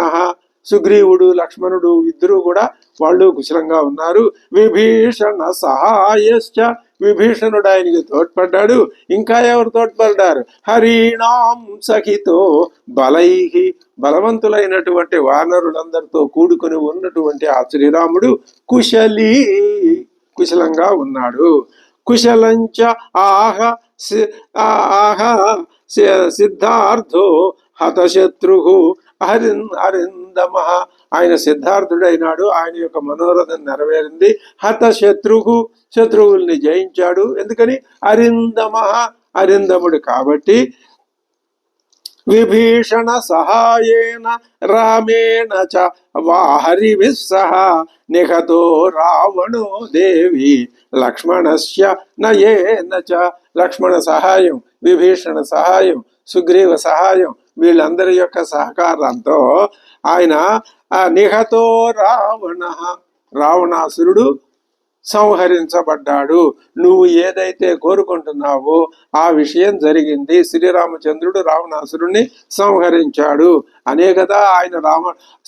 సుగ్రీవుడు లక్ష్మణుడు ఇద్దరు కూడా వాళ్ళు కుశలంగా ఉన్నారు. విభీషణ సహాయశ్చ, విభీషణుడు ఆయనకి తోడ్పడ్డాడు. ఇంకా ఎవరు తోడ్పడ్డారు? హరిణాం సహితో బలైహి, బలవంతులైనటువంటి వానరులందరితో కూడుకొని ఉన్నటువంటి ఆ శ్రీరాముడు కుశలంగా ఉన్నాడు. కుశలంచ ఆహ సిద్ధార్థో హతశత్రు అరిందమ, ఆయన సిద్ధార్థుడైనాడు, ఆయన యొక్క మనోరథం నెరవేరింది. హతశత్రు, శత్రువుల్ని జయించాడు. ఎందుకని? అరిందమ, అరిందముడు కాబట్టి. విభీషణ సహాయేన రామేణ చ వాహరిభిః సహ నిహతో రావణో దేవి లక్ష్మణస్య నయేన చ. లక్ష్మణ సహాయం, విభీషణ సహాయం, సుగ్రీవ సహాయం, వీళ్ళందరి యొక్క సహకారంతో ఆయన నిహతో రావణాసురుడు సంహరించబడ్డాడు. నువ్వు ఏదైతే కోరుకుంటున్నావో ఆ విషయం జరిగింది. శ్రీరామచంద్రుడు రావణాసురుణ్ణి సంహరించాడు అనే కదా ఆయన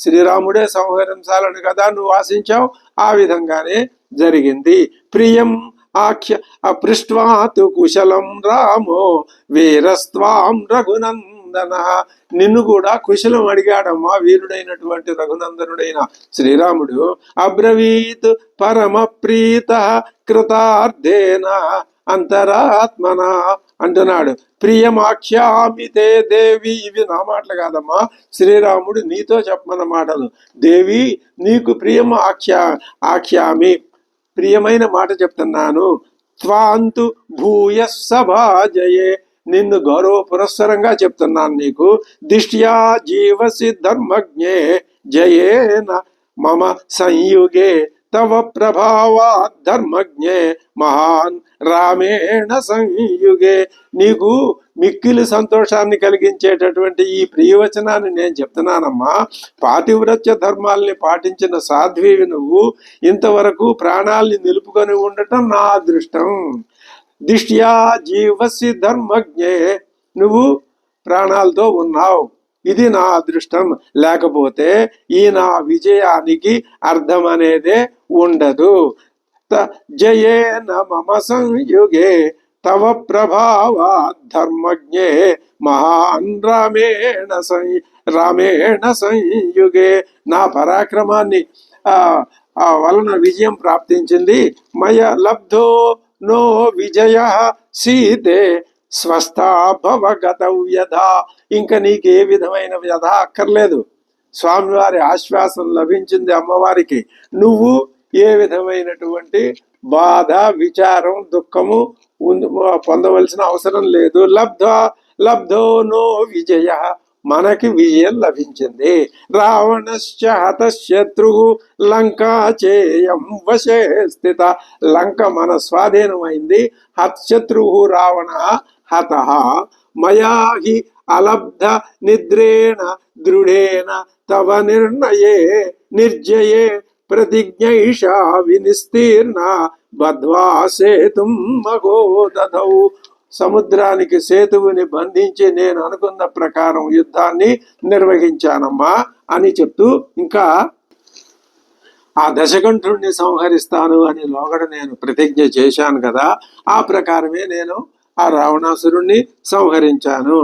శ్రీరాముడే సంహరించాలని కదా నువ్వు ఆశించావు. ఆ విధంగానే జరిగింది. ప్రియం ఆఖ్య అపృష్ట్వాతు కుశలం రామో వీరస్త్వాం రఘునందన. నిన్ను కూడా కుశలం అడిగాడమ్మా వీరుడైనటువంటి రఘునందనుడైన శ్రీరాముడు. అబ్రవీత్ పరమ ప్రీత కృతార్థేన అంతరాత్మన అంటున్నాడు. ప్రియమాఖ్యామితే దేవి. ఇవి నా మాటలు కాదమ్మా, శ్రీరాముడు నీతో చెప్పమన్న మాటలు. దేవి నీకు ప్రియం ఆఖ్యామి, ప్రియమైన మాట చెప్తున్నాను. త్వాంతు భూయ సభాజయే, నిన్ను గౌరవ పురస్సరంగా చెప్తున్నాను నీకు. దిష్ట్యా జీవసి ధర్మజ్ఞే జయేన మమ సంయుగే తవ ప్రభావా ధర్మజ్ఞే మహాన్ రామేణ సంయుగే. నీకు మిక్కిలి సంతోషాన్ని కలిగించేటటువంటి ఈ ప్రియవచనాన్ని నేను చెప్తున్నానమ్మా. పాతివ్రత్య ధర్మాల్ని పాటించిన సాధ్వివి నువ్వు. ఇంతవరకు ప్రాణాల్ని నిలుపుకొని ఉండటం నా అదృష్టం. దిష్ట్యా జీవసి ధర్మజ్ఞే, నువ్వు ప్రాణాలతో ఉన్నావు, ఇది నా అదృష్టం. లేకపోతే ఈ నా విజయానికి అర్థం అనేదే ఉండదు. జయేన మమ సంయుగే తవ ప్రభావ ధర్మజ్ఞే మహాన్ రామేణ సంయుగే. నా పరాక్రమాన్ని వలన విజయం ప్రాప్తించింది. మయ లబ్ధో నో విజయ సీతే స్వస్థాభవగతౌ యథా. ఇంకా నీకు ఏ విధమైన వ్యధ అక్కర్లేదు. స్వామివారి ఆశ్వాసం లభించింది అమ్మవారికి. నువ్వు ఏ విధమైనటువంటి బాధ, విచారం, దుఃఖము పొందవలసిన అవసరం లేదు. లబ్ధో నో విజయ, మనకి విజయం లభించింది. రావణశ్చ హతశత్రు లంకా చేయం వశే స్థిత. లంక మన స్వాధీనమైంది. హతశత్రు రావణ హత మయా హి అలబ్ధ నిద్రేణ దృఢేన తవ నిర్ణయే నిర్జయే ప్రతిజ్ఞైషా వినిస్తీర్ణ బద్ధ్వా సేతుం మగోదధౌ. సముద్రానికి సేతువుని బంధించి నేను అనుకున్న ప్రకారం యుద్ధాన్ని నిర్వహించానమ్మా అని చెప్తూ, ఇంకా ఆ దశకంఠుణ్ణి సంహరిస్తాను అని లోగడ నేను ప్రతిజ్ఞ చేశాను కదా, ఆ ప్రకారమే నేను ఆ రావణాసురుణ్ణి సంహరించాను.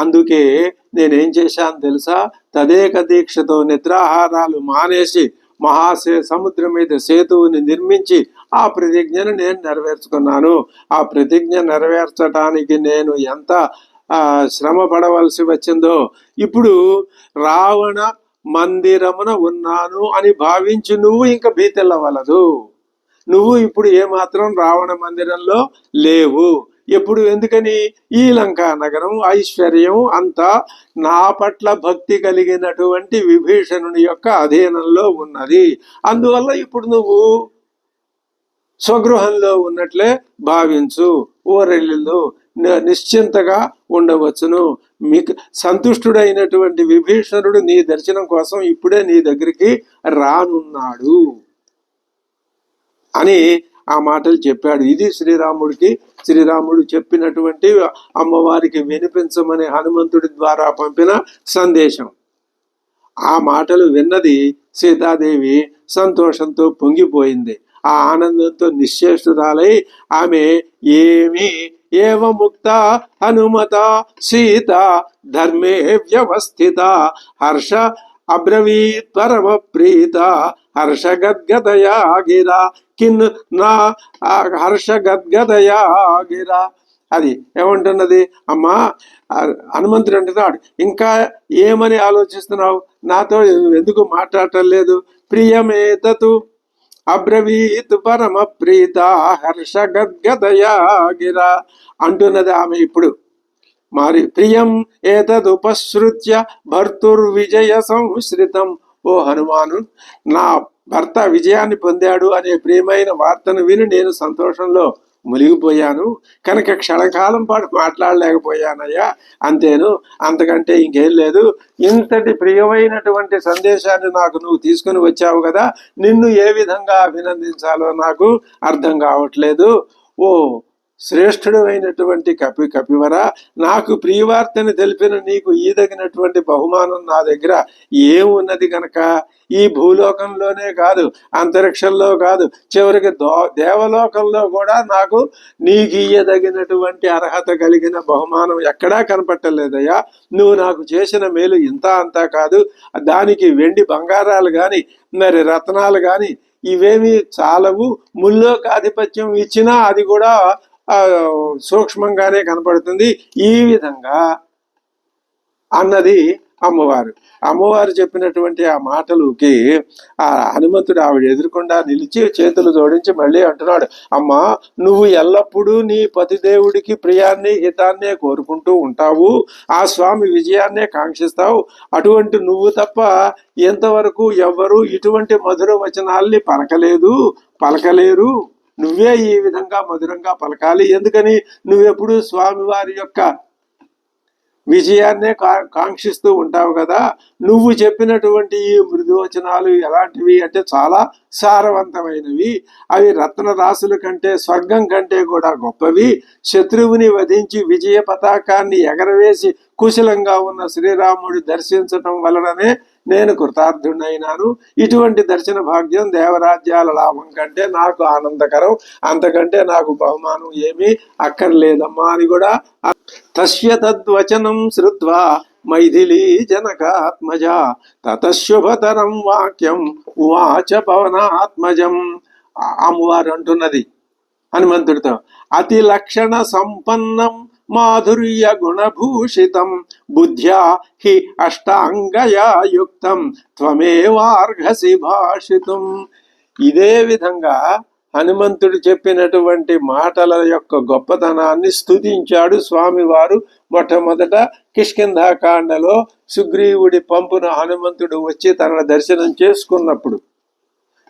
అందుకే నేనేం చేశాను తెలుసా? తదేక దీక్షతో నిద్రాహారాలు మానేసి సముద్రం మీద సేతువుని నిర్మించి ఆ ప్రతిజ్ఞను నేను నెరవేర్చుకున్నాను. ఆ ప్రతిజ్ఞ నెరవేర్చడానికి నేను ఎంత శ్రమ పడవలసి వచ్చిందో. ఇప్పుడు రావణ మందిరమున ఉన్నాను అని భావించి నువ్వు ఇంకా భీతిల్లవలదు. నువ్వు ఇప్పుడు ఏమాత్రం రావణ మందిరంలో లేవు. ఎప్పుడు? ఎందుకని? ఈ లంకా నగరం ఐశ్వర్యం అంతా నా పట్ల భక్తి కలిగినటువంటి విభీషణుని యొక్క అధీనంలో ఉన్నది. అందువల్ల ఇప్పుడు నువ్వు స్వగృహంలో ఉన్నట్లే భావించు. ఓరెల్లు నిశ్చింతగా ఉండవచ్చును. మీకు సంతుష్టుడైనటువంటి విభీషణుడు నీ దర్శనం కోసం ఇప్పుడే నీ దగ్గరికి రానున్నాడు అని ఆ మాటలు చెప్పాడు. ఇది శ్రీరాముడు చెప్పినటువంటి అమ్మవారికి వినిపించమని హనుమంతుడి ద్వారా పంపిన సందేశం. ఆ మాటలు విన్నది సీతాదేవి సంతోషంతో పొంగిపోయింది. ఆ ఆనందంతో నిశ్చేష్టురాలై ఆమె ఏవముక్త హనుమత సీత ధర్మే వ్యవస్థిత హర్ష అబ్రవీత్ పరమ ప్రీత హర్షగద్గదయా గిరా కిన్ నా హర్షగద్గదయా గిరా. అది ఏమంటున్నది? అమ్మా, హనుమంతుడు అంటున్నాడు, ఇంకా ఏమని ఆలోచిస్తున్నావు? నాతో ఎందుకు మాట్లాడటం లేదు? ప్రియమేతతు అబ్రవీత్ పరమ ప్రీత హర్షగద్గదయా గిరా అంటున్నది ఆమె. ఇప్పుడు మరి ప్రియం ఏతదుపసృత్య భర్తుర్విజయ సంశ్రితం. ఓ హనుమాను, నా భర్త విజయాన్ని పొందాడు అనే ప్రియమైన వార్తను విని నేను సంతోషంలో మునిగిపోయాను కనుక క్షణకాలం పాటు మాట్లాడలేకపోయానయ్యా, అంతేను, అంతకంటే ఇంకేం లేదు. ఇంతటి ప్రియమైనటువంటి సందేశాన్ని నాకు నువ్వు తీసుకుని వచ్చావు కదా, నిన్ను ఏ విధంగా అభినందించాలో నాకు అర్థం కావట్లేదు. ఓ శ్రేష్ఠుడు అయినటువంటి కపివర, నాకు ప్రియవార్తని తెలిపిన నీకు ఈదగినటువంటి బహుమానం నా దగ్గర ఏమున్నది గనక ఈ భూలోకంలోనే కాదు, అంతరిక్షంలో కాదు, చివరికి దేవలోకంలో కూడా నాకు నీకు ఇయ్యదగినటువంటి అర్హత కలిగిన బహుమానం ఎక్కడా కనపట్టలేదయ్యా. నువ్వు నాకు చేసిన మేలు ఇంత అంతా కాదు, దానికి వెండి బంగారాలు కానీ మరి రత్నాలు కానీ ఇవేమి చాలవు. ముల్లోక ఆధిపత్యం ఇచ్చినా అది కూడా సూక్ష్మంగానే కనపడుతుంది. ఈ విధంగా అన్నది అమ్మవారు. అమ్మవారు చెప్పినటువంటి ఆ మాటలుకి ఆ హనుమంతుడు ఆవిడ ఎదురుకుండా నిలిచి చేతులు జోడించి మళ్ళీ అంటున్నాడు, అమ్మా, నువ్వు ఎల్లప్పుడూ నీ పతిదేవుడికి ప్రియాన్ని హితాన్నే కోరుకుంటూ ఉంటావు, ఆ స్వామి విజయాన్నే కాంక్షిస్తావు. అటువంటి నువ్వు తప్ప ఎంతవరకు ఎవ్వరూ ఇటువంటి మధుర వచనాల్ని పలకలేరు. నువ్వే ఈ విధంగా మధురంగా పలకాలి. ఎందుకని? నువ్వెప్పుడు స్వామివారి యొక్క విజయాన్నే కాంక్షిస్తూ ఉంటావు కదా. నువ్వు చెప్పినటువంటి ఈ మృదువచనాలు ఎలాంటివి అంటే చాలా సారవంతమైనవి. అవి రత్న రాసుల కంటే, స్వర్గం కంటే కూడా గొప్పవి. శత్రువుని వధించి విజయ పతాకాన్ని ఎగరవేసి కుశలంగా ఉన్న శ్రీరాముడి దర్శించటం వలననే నేను కృతార్థుడైనాను. ఇటువంటి దర్శన భాగ్యం దేవరాజ్యాల లాభం కంటే నాకు ఆనందకరం, అంతకంటే నాకు బహుమానం ఏమీ అక్కర్లేదమ్మా అని కూడా. తస్య తద్వచనం శ్రుత్వా మైథిలీ జనకాత్మజ తతశుభతరం వాక్యం ఉవాచ పవనాత్మజం. అమ్మవారు అంటున్నది హనుమంతుడితో, అతి లక్షణ సంపన్నం మాధుర్య గుణభూషితం బుద్ధ్యా హి అష్టాంగయా యుక్తం త్వమేవార్హసి భాషితుం. ఇదే విధంగా హనుమంతుడు చెప్పినటువంటి మాటల యొక్క గొప్పతనాన్ని స్తుతించాడు స్వామివారు. మొట్టమొదట కిష్కింధాకాండలో సుగ్రీవుడి పంపున హనుమంతుడు వచ్చి తన దర్శనం చేసుకున్నప్పుడు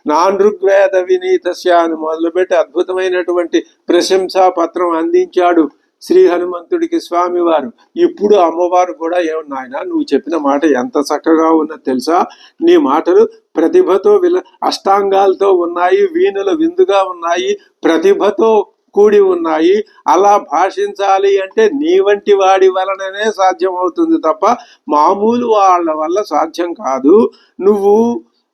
నానృగ్వేద వినీతస్య అని మొదలుపెట్టి అద్భుతమైనటువంటి ప్రశంసా పత్రం అందించాడు శ్రీ హనుమంతుడికి స్వామివారు. ఇప్పుడు అమ్మవారు కూడా, ఏమన్నాయన నువ్వు చెప్పిన మాట ఎంత చక్కగా ఉన్నది తెలుసా, నీ మాటలు ప్రతిభతో అష్టాంగాలతో ఉన్నాయి, వీణుల విందుగా ఉన్నాయి, ప్రతిభతో కూడి ఉన్నాయి. అలా భాషించాలి అంటే నీ వంటి వాడి వలననే సాధ్యం అవుతుంది తప్ప మామూలు వాళ్ళ వల్ల సాధ్యం కాదు. నువ్వు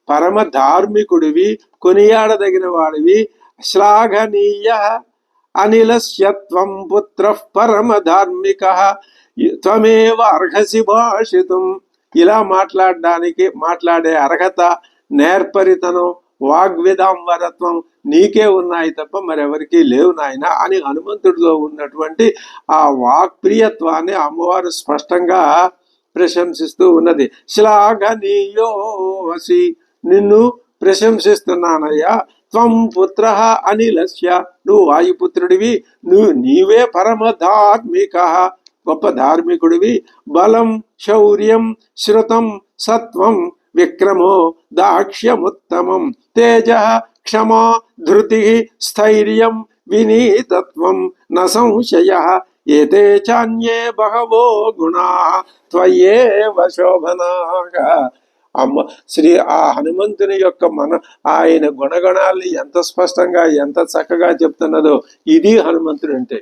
పరమ ధార్మికుడివి, కొనియాడదగిన వాడివి, శ్లాఘనీయ అనిలస్యత్వం పుత్ర పరమ ధార్మిక త్వమేవ అర్హసి భాషితుం. ఇలా మాట్లాడే అర్హత, నేర్పరితనం, వాగ్విదాంబరత్వం నీకే ఉన్నాయి తప్ప మరెవరికి లేవు నాయన అని హనుమంతుడిలో ఉన్నటువంటి ఆ వాక్ప్రియత్వాన్ని అమ్మవారు స్పష్టంగా ప్రశంసిస్తూ ఉన్నది. శ్లాఘనీయో అసి, నిన్ను ప్రశంసిస్తున్నానయ్యా. త్వం పుత్ర అనిలస్య, నువ్వు వాయుపుత్రుడివి, నీవే పరమ ధార్మిక, గొప్ప ధార్మికుడివి. బలం శౌర్యం శ్రుతం సత్వం విక్రమో దాక్ష్యముత్తమం తేజ క్షమా ధృతి స్థైర్యం వినీతత్వం న సంశయ ఏతే చాన్యే బహవో గుణా త్వయేవ శోభనాగా. అమ్మ ఆ హనుమంతుని యొక్క ఆయన గుణగణాల్ని ఎంత స్పష్టంగా ఎంత చక్కగా చెప్తున్నదో ఇది హనుమంతుడు అంటే.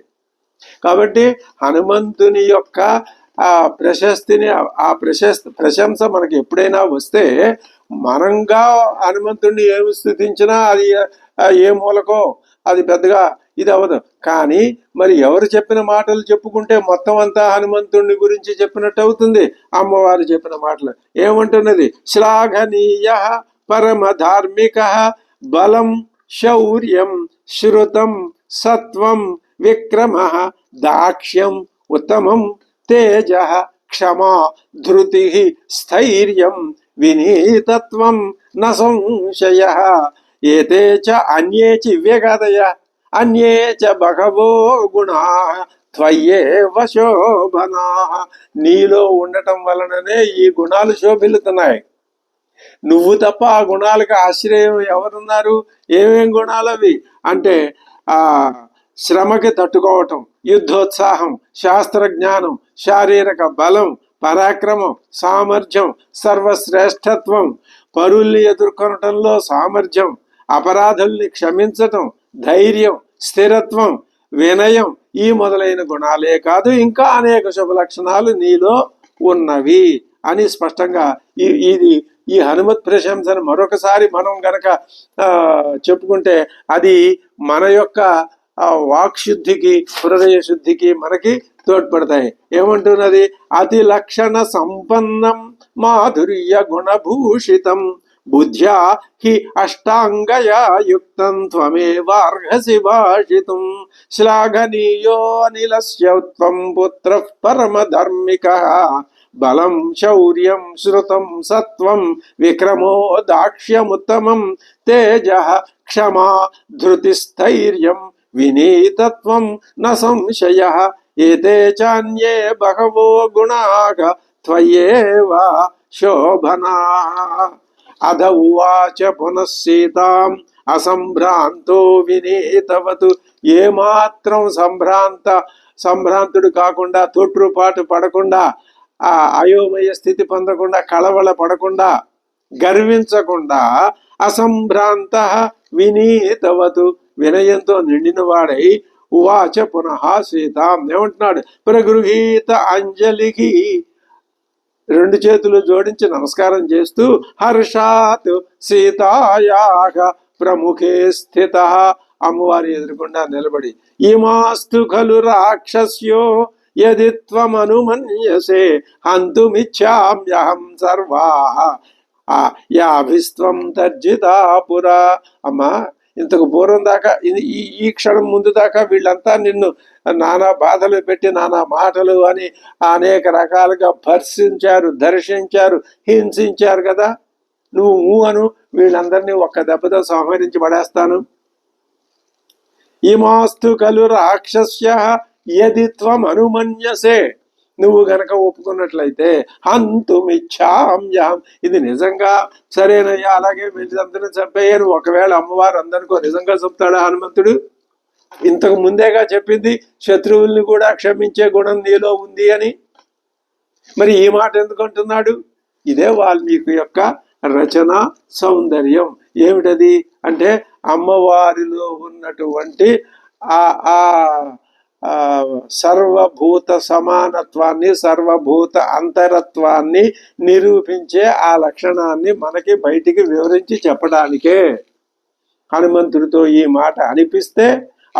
కాబట్టి హనుమంతుని యొక్క ఆ ప్రశస్తిని, ఆ ప్రశంస మనకి ఎప్పుడైనా వస్తే మనంగా హనుమంతుడిని ఏమి స్థుతించినా అది ఏ మూలకో అది పెద్దగా ఇది అవ్వదు. కానీ మరి ఎవరు చెప్పిన మాటలు చెప్పుకుంటే మొత్తం అంతా హనుమంతుడిని గురించి చెప్పినట్టు అవుతుంది. అమ్మవారు చెప్పిన మాటలు ఏమంటున్నది? శ్లాఘనీయ పరమ ధార్మిక బలం శౌర్యం శ్రుతం సత్వం విక్రమ దాక్ష్యం ఉత్తమం తేజ క్షమా ధృతి స్థైర్యం వినీతత్వం న సంశయ ఏతే చ అన్యే చ ఇవే కాదయ్యా, అన్యే చ బహవో గుణా త్వయేవ శోభనా, నీలో ఉండటం వలననే ఈ గుణాలు శోభిల్లుతున్నాయి. నువ్వు తప్ప ఆ గుణాలకు ఆశ్రయం ఎవరున్నారు? ఏమేం గుణాలు అవి అంటే ఆ శ్రమకి తట్టుకోవటం, యుద్ధోత్సాహం, శాస్త్రజ్ఞానం, శారీరక బలం, పరాక్రమం, సామర్థ్యం, సర్వశ్రేష్టత్వం, పరుల్ని ఎదుర్కొనటంలో సామర్థ్యం, అపరాధుల్ని క్షమించటం, ధైర్యం, స్థిరత్వం, వినయం, ఈ మొదలైన గుణాలే కాదు ఇంకా అనేక శుభ లక్షణాలు నీలో ఉన్నవి అని స్పష్టంగా ఇది ఈ హనుమత్ ప్రశంసను మరొకసారి మనం గనక చెప్పుకుంటే అది మన యొక్క వాక్శుద్ధికి, హృదయ శుద్ధికి మనకి తోడ్పడతాయి. ఏమంటున్నది? అతి లక్షణ సంపన్నం మాధుర్య గుణభూషితం బుద్ధ్యా హి అష్టాంగయా యుక్తం త్వమేవార్హసి భాషితుం శ్లాఘనీయో అనిలస్య త్వం పుత్రః పరమధర్మికః బలం శౌర్యం శ్రుతం సత్వం విక్రమో దాక్ష్యముత్తమం తేజః క్షమా ధృతిస్థైర్యం వినీతత్వం న సంశయః ఏతే చాన్యే బహవో గుణాః త్వయేవ శోభనాః. అధ ఉవాచ పునః సీతాం అసంభ్రాంతో వినీతవతు, ఏమాత్రం సంభ్రాంతుడు కాకుండా, తొట్రుపాటు పడకుండా, ఆ అయోమయ స్థితి పొందకుండా, కళవళ పడకుండా, గర్వించకుండా, అసంభ్రాంత వినీతవతు, వినయంతో నిండిన వాడై ఉవాచ పునః సీతాం, ఏమంటున్నాడు? ప్రగృహీత అంజలికి, రెండు చేతులు జోడించి నమస్కారం చేస్తూ, హర్షాత్ సీతాయాగ ప్రముఖే స్థిత, అమ్మవారి ఎదురుకుండా నిలబడి, ఇమాస్తు ఖలు రాక్షస్యో యది త్వమనుమన్యసే హంతుమిచ్చామ్యహం సర్వాః యాభిస్త్వం తర్జితా పురా. అమ్మా, ఇంతకు పూర్వం దాకా, ఈ క్షణం ముందు దాకా వీళ్ళంతా నిన్ను నానా బాధలు పెట్టి, నానా మాటలు అని అనేక రకాలుగా భర్షించారు, దర్శించారు, హింసించారు కదా. నువ్వు అను, వీళ్ళందరినీ ఒక్క దెబ్బతో సంహరించి పడేస్తాను. ఇమాస్తు ఖలు రాక్షస్య యది త్వం అనుమన్యసే, నువ్వు గనక ఒప్పుకున్నట్లయితే, హంతుమిచ్చామ్యహం, ఇది నిజంగా సరేనయ్యా, అలాగే వీళ్ళందరినీ చంపేయను. ఒకవేళ అమ్మవారు అందరికో నిజంగా చెప్తాడా హనుమంతుడు? ఇంతకు ముందేగా చెప్పింది శత్రువుల్ని కూడా క్షమించే గుణం నీలో ఉంది అని. మరి ఈ మాట ఎందుకు అంటున్నాడు? ఇదే వాల్మీకి యొక్క రచన సౌందర్యం. ఏమిటది అంటే, అమ్మవారిలో ఉన్నటువంటి ఆ సర్వభూత సమానత్వాన్ని, సర్వభూత అంతరత్వాన్ని నిరూపించే ఆ లక్షణాన్ని మనకి బయటికి వివరించి చెప్పడానికే హనుమంతుడితో ఈ మాట అనిపిస్తే,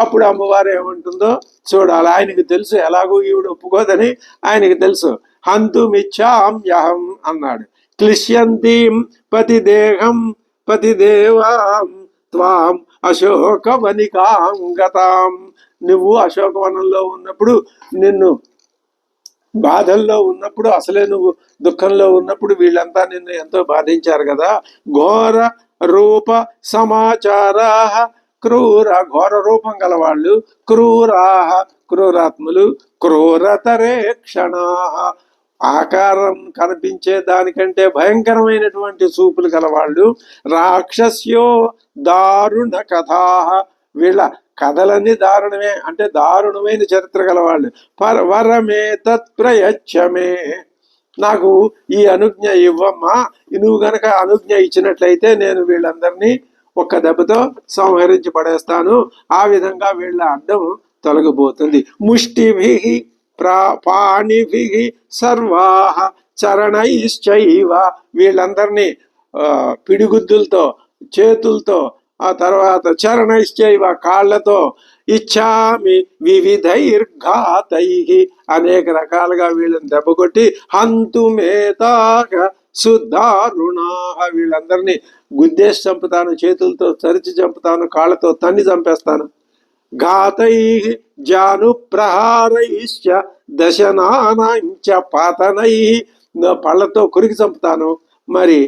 అప్పుడు అమ్మవారు ఏమంటుందో చూడాలి. ఆయనకి తెలుసు, ఎలాగూ ఈవిడ ఒప్పుకోదని ఆయనకి తెలుసు. హంతుమిచ్చామ్యహం అన్నాడు. క్లిశ్యంతీం పతిదేహం పతిదేవాం త్వాం అశోకవనికాం గతాం, నువ్వు అశోకవనంలో ఉన్నప్పుడు, నిన్ను బాధల్లో ఉన్నప్పుడు, అసలే నువ్వు దుఃఖంలో ఉన్నప్పుడు వీళ్ళంతా నిన్ను ఎంతో బాధించారు కదా. ఘోర రూప సమాచారా క్రూర, ఘోర రూపం గలవాళ్ళు, క్రూరాహ క్రూరాత్ములు, క్రూరతరే క్షణా, ఆకారం కనిపించే దానికంటే భయంకరమైనటువంటి చూపులు గలవాళ్ళు, రాక్షస్యో దారుణ కథా, వీళ్ళ కథలన్నీ దారుణమే, అంటే దారుణమైన చరిత్ర గలవాళ్ళు. వరమే తత్ప్రయచ్చమే, నాకు ఈ అనుజ్ఞ ఇవ్వమ్మా, నువ్వు గనక అనుజ్ఞ ఇచ్చినట్లయితే నేను వీళ్ళందరినీ ఒక్క దెబ్బతో సంహరించి పడేస్తాను. ఆ విధంగా వీళ్ళ అడ్డం తొలగిపోతుంది. ముష్టిభి పాణిభి సర్వాహ చరణైశ్చైవ, వీళ్ళందరినీ పిడిగుద్దులతో, చేతులతో, ఆ తర్వాత చరణైశ్చైవ కాళ్లతో, ఇచ్చామి వివిధైర్ఘాతై, అనేక రకాలుగా వీళ్ళని దెబ్బకొట్టి, హంతుమేతాక సుదారుణాహ, వీళ్ళందరినీ గుద్దేసి చంపుతాను, చేతులతో తరిచి చంపుతాను, కాళ్ళతో తన్ని చంపేస్తాను. ఘాతై జాను ప్రహారైశ్చ దశనానాంచ పాతనై, పళ్ళతో కొరికి చంపుతాను. మరి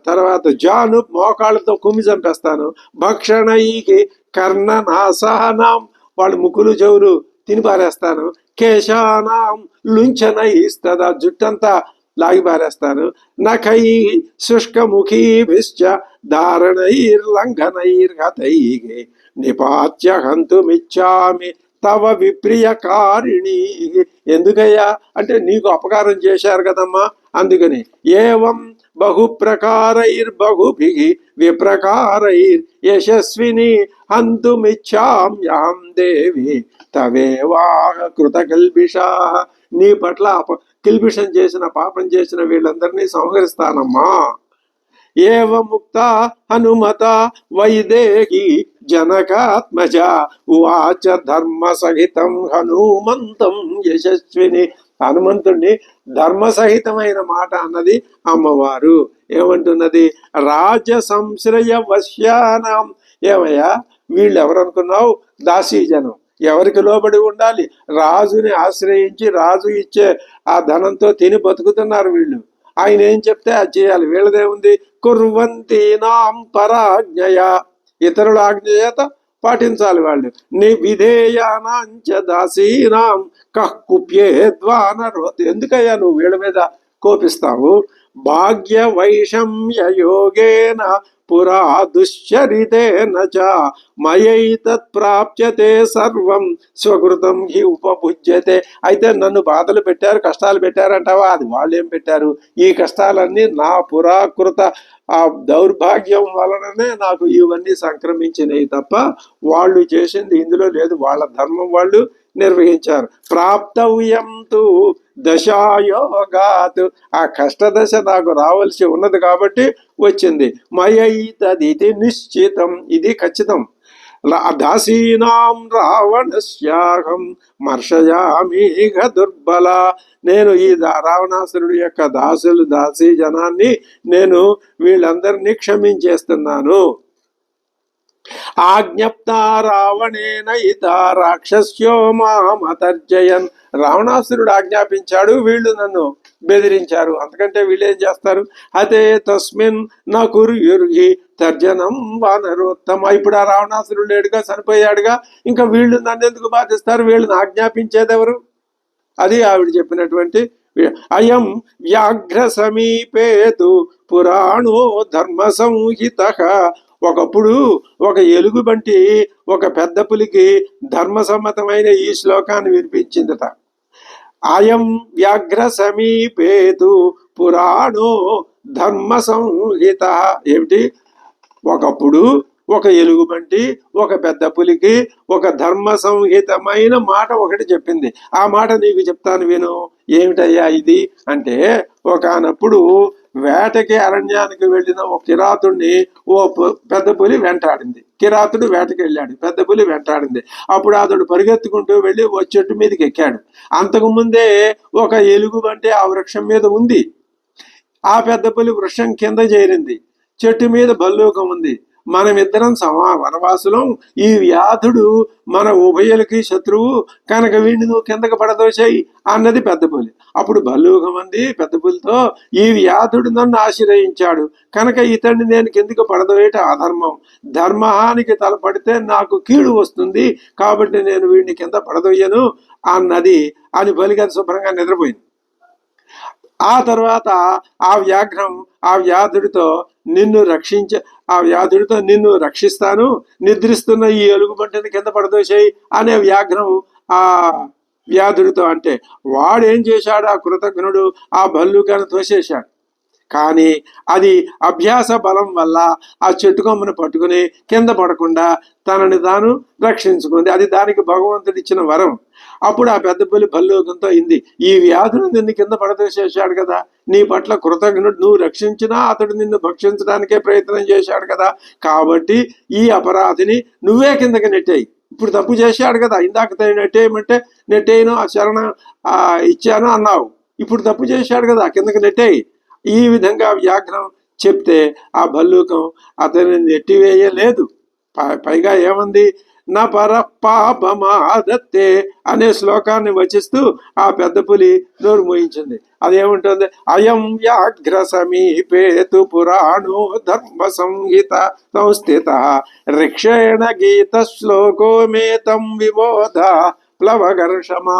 తర్వాత జాను మోకాళ్ళతో కుమ్మి చంపేస్తాను. భక్షణైకి కర్ణనాసహనాం, వాళ్ళు ముక్కులు చెవులు తిని పారేస్తాను. కేశానాం లుంచనైస్తదా, జుట్టంతా లాగి పారేస్తాను. నఖై శుష్కముఖీభిశ్చ ధారణైర్లంఘనైర్హతై నిపాత్య హంతుమిచ్చామి తవ విప్రియకారిణి. ఎందుకయ్యా అంటే నీకు అపకారం చేశారు కదమ్మా, అందుకని. ఏవం బహుప్రకారైర్బహుభిః విప్రకారైర్ యశస్విని హంతుమిచ్చామ్యహం దేవి తవేవాహ కృతకల్బిషాః. నీ పట్ల కిల్బిషం చేసిన, పాపం చేసిన వీళ్ళందరినీ సంహరిస్తానమ్మా. ఏవముక్త హనుమత వైదేహి జనకాత్మజ ఉవాచ ధర్మ సహితం హనుమంతం యశస్విని. హనుమంతుణ్ణి ధర్మసహితమైన మాట అన్నది అమ్మవారు. ఏమంటున్నది? రాజ సంశ్రయ వశ్యానం. ఏమయ్యా వీళ్ళు ఎవరనుకున్నావు? దాసీజనం. ఎవరికి లోబడి ఉండాలి? రాజుని ఆశ్రయించి రాజు ఇచ్చే ఆ ధనంతో తిని బతుకుతున్నారు వీళ్ళు. ఆయన ఏం చెప్తే అది చేయాలి. వీళ్ళదేముంది? కుర్వంతీనాం పరాజ్ఞయ, ఇతరుల ఆజ్ఞ చేత పాటించాలి వాళ్ళు. విధేయానాంచ దాసీనాం కః కుప్యేద్వానరోత్. ఎందుకయ్యా నువ్వు వీళ్ళ మీద కోపిస్తావు? భాగ్య వైషమ్య యోగేన పురా దుశ్చరితేన చ మయైతత్ ప్రాప్యతే సర్వం స్వకృతం హి ఉపభుజ్యతే. అయితే నన్ను బాధలు పెట్టారు, కష్టాలు పెట్టారంటావా? అది వాళ్ళు ఏం పెట్టారు? ఈ కష్టాలన్నీ నా పురాకృత ఆ దౌర్భాగ్యం వలననే నాకు ఇవన్నీ సంక్రమించినవి తప్ప వాళ్ళు చేసింది ఇందులో లేదు. వాళ్ళ ధర్మం వాళ్ళు నిర్వహించారు. ప్రాప్తవ్యం తు దశాయోగాత్. ఆ కష్టదశ నాకు రావాల్సి ఉన్నది కాబట్టి వచ్చింది. మయైతదితి నిశ్చితం, ఇది ఖచ్చితం. దాసీనాం రావణస్యాహం మర్షయామీఘ దుర్బల. నేను ఈ రావణాసురుడి యొక్క దాసులు, దాసీ జనాన్ని నేను వీళ్ళందరినీ క్షమించేస్తున్నాను. ఆజ్ఞప్త రావణేన ఇత రాక్షస్యో మామతర్జయన్. రావణాసురుడు ఆజ్ఞాపించాడు, వీళ్ళు నన్ను బెదిరించారు, అంతకంటే వీళ్ళు ఏం చేస్తారు? అతే తస్మిన్ నా కుర్యుర్హి తర్జనం వానరోత్తమ. ఇప్పుడు ఆ రావణాసురుడు లేడుగా, చనిపోయాడుగా, ఇంకా వీళ్ళు నన్ను ఎందుకు బాధిస్తారు? వీళ్ళని ఆజ్ఞాపించేదెవరు? అది ఆవిడ చెప్పినటువంటి. అయం వ్యాఘ్ర సమీపేతు పురాణో ధర్మ సంహిత. ఒకప్పుడు ఒక ఎలుగుబంటి ఒక పెద్ద పులికి ధర్మసమ్మతమైన ఈ శ్లోకాన్ని వినిపించిందట. అయం వ్యాఘ్ర సమీపేతు పురాణో ధర్మ సంహిత. ఏమిటి? ఒకప్పుడు ఒక ఎలుగుబంటి ఒక పెద్ద పులికి ఒక ధర్మ సంహితమైన మాట ఒకటి చెప్పింది. ఆ మాట నీకు చెప్తాను విను. ఏమిటయ్యా ఇది అంటే, ఒకనప్పుడు వేటకి అరణ్యానికి వెళ్ళిన ఒక కిరాతుడిని ఓ పెద్ద పులి వెంటాడింది. కిరాతుడు వేటకి వెళ్ళాడు, పెద్ద పులి వెంటాడింది. అప్పుడు అతడు పరిగెత్తుకుంటూ వెళ్ళి ఓ చెట్టు మీదకి ఎక్కాడు. అంతకుముందే ఒక ఎలుగుబంటి ఆ వృక్షం మీద ఉంది. ఆ పెద్ద పులి వృక్షం కింద చేరింది. చెట్టు మీద భల్లూకం ఉంది. మనమిద్దరం వనవాసులం. ఈ వ్యాధుడు మన ఉభయులకి శత్రువు కనుక వీడిని నువ్వు కిందకి పడదోసాయి అన్నది పెద్ద పులి. అప్పుడు భల్లూకం అంది పెద్ద పులితో, ఈ వ్యాధుడు నన్ను ఆశ్రయించాడు కనుక ఇతన్ని నేను కిందకి పడదోయట అధర్మం. ధర్మహానికి తలపడితే నాకు కీడు వస్తుంది, కాబట్టి నేను వీడిని కింద పడదోయ్యను అన్నది అని బలిగది శుభ్రంగా నిద్రపోయింది. ఆ తర్వాత ఆ వ్యాఘ్రం ఆ వ్యాధుడితో నిన్ను రక్షిస్తాను, నిద్రిస్తున్న ఈ ఎలుగుబంటిని కింద పడదోసేయి అనే వ్యాఘ్రం ఆ వ్యాధుడితో అంటే, వాడేం చేశాడు? ఆ కృతజ్ఞుడు ఆ భల్లూకాన్ని తోసేశాడు. కానీ అది అభ్యాస బలం వల్ల ఆ చెట్టు కొమ్మను పట్టుకుని కింద పడకుండా తనని తాను రక్షించుకుంది. అది దానికి భగవంతుడు ఇచ్చిన వరం. అప్పుడు ఆ పెద్ద పులి భల్లూకంతో అయింది, ఈ వ్యాధుడు నిన్ను కింద పడదోసేశాడు కదా, నీ పట్ల కృతజ్ఞుడు, నువ్వు రక్షించినా అతడు నిన్ను భక్షించడానికే ప్రయత్నం చేశాడు కదా, కాబట్టి ఈ అపరాధిని నువ్వే కిందకి నెట్టేయి. ఇప్పుడు తప్పు చేశాడు కదా, ఇందాక నెట్టేయమంటే నెట్టేయను, ఆ శరణ ఇచ్చాను అన్నావు, ఇప్పుడు తప్పు చేశాడు కదా కిందకి నెట్టేయి. ఈ విధంగా వ్యాఘ్రం చెప్తే ఆ భల్లూకం అతన్ని నెట్టివేయలేదు. పైగా ఏమంది? నా పర పాపమాదత్తే అనే శ్లోకాన్ని వచిస్తూ ఆ పెద్ద పులి నోరు మోయించింది. అదేముంటుంది? అయం వ్యాఘ్ర సమీపేతు పురాణో ధర్మ సంహిత సంస్థిత రిక్షేణ గీత శ్లోకో మేతం విబోధ ప్లవఘర్షమా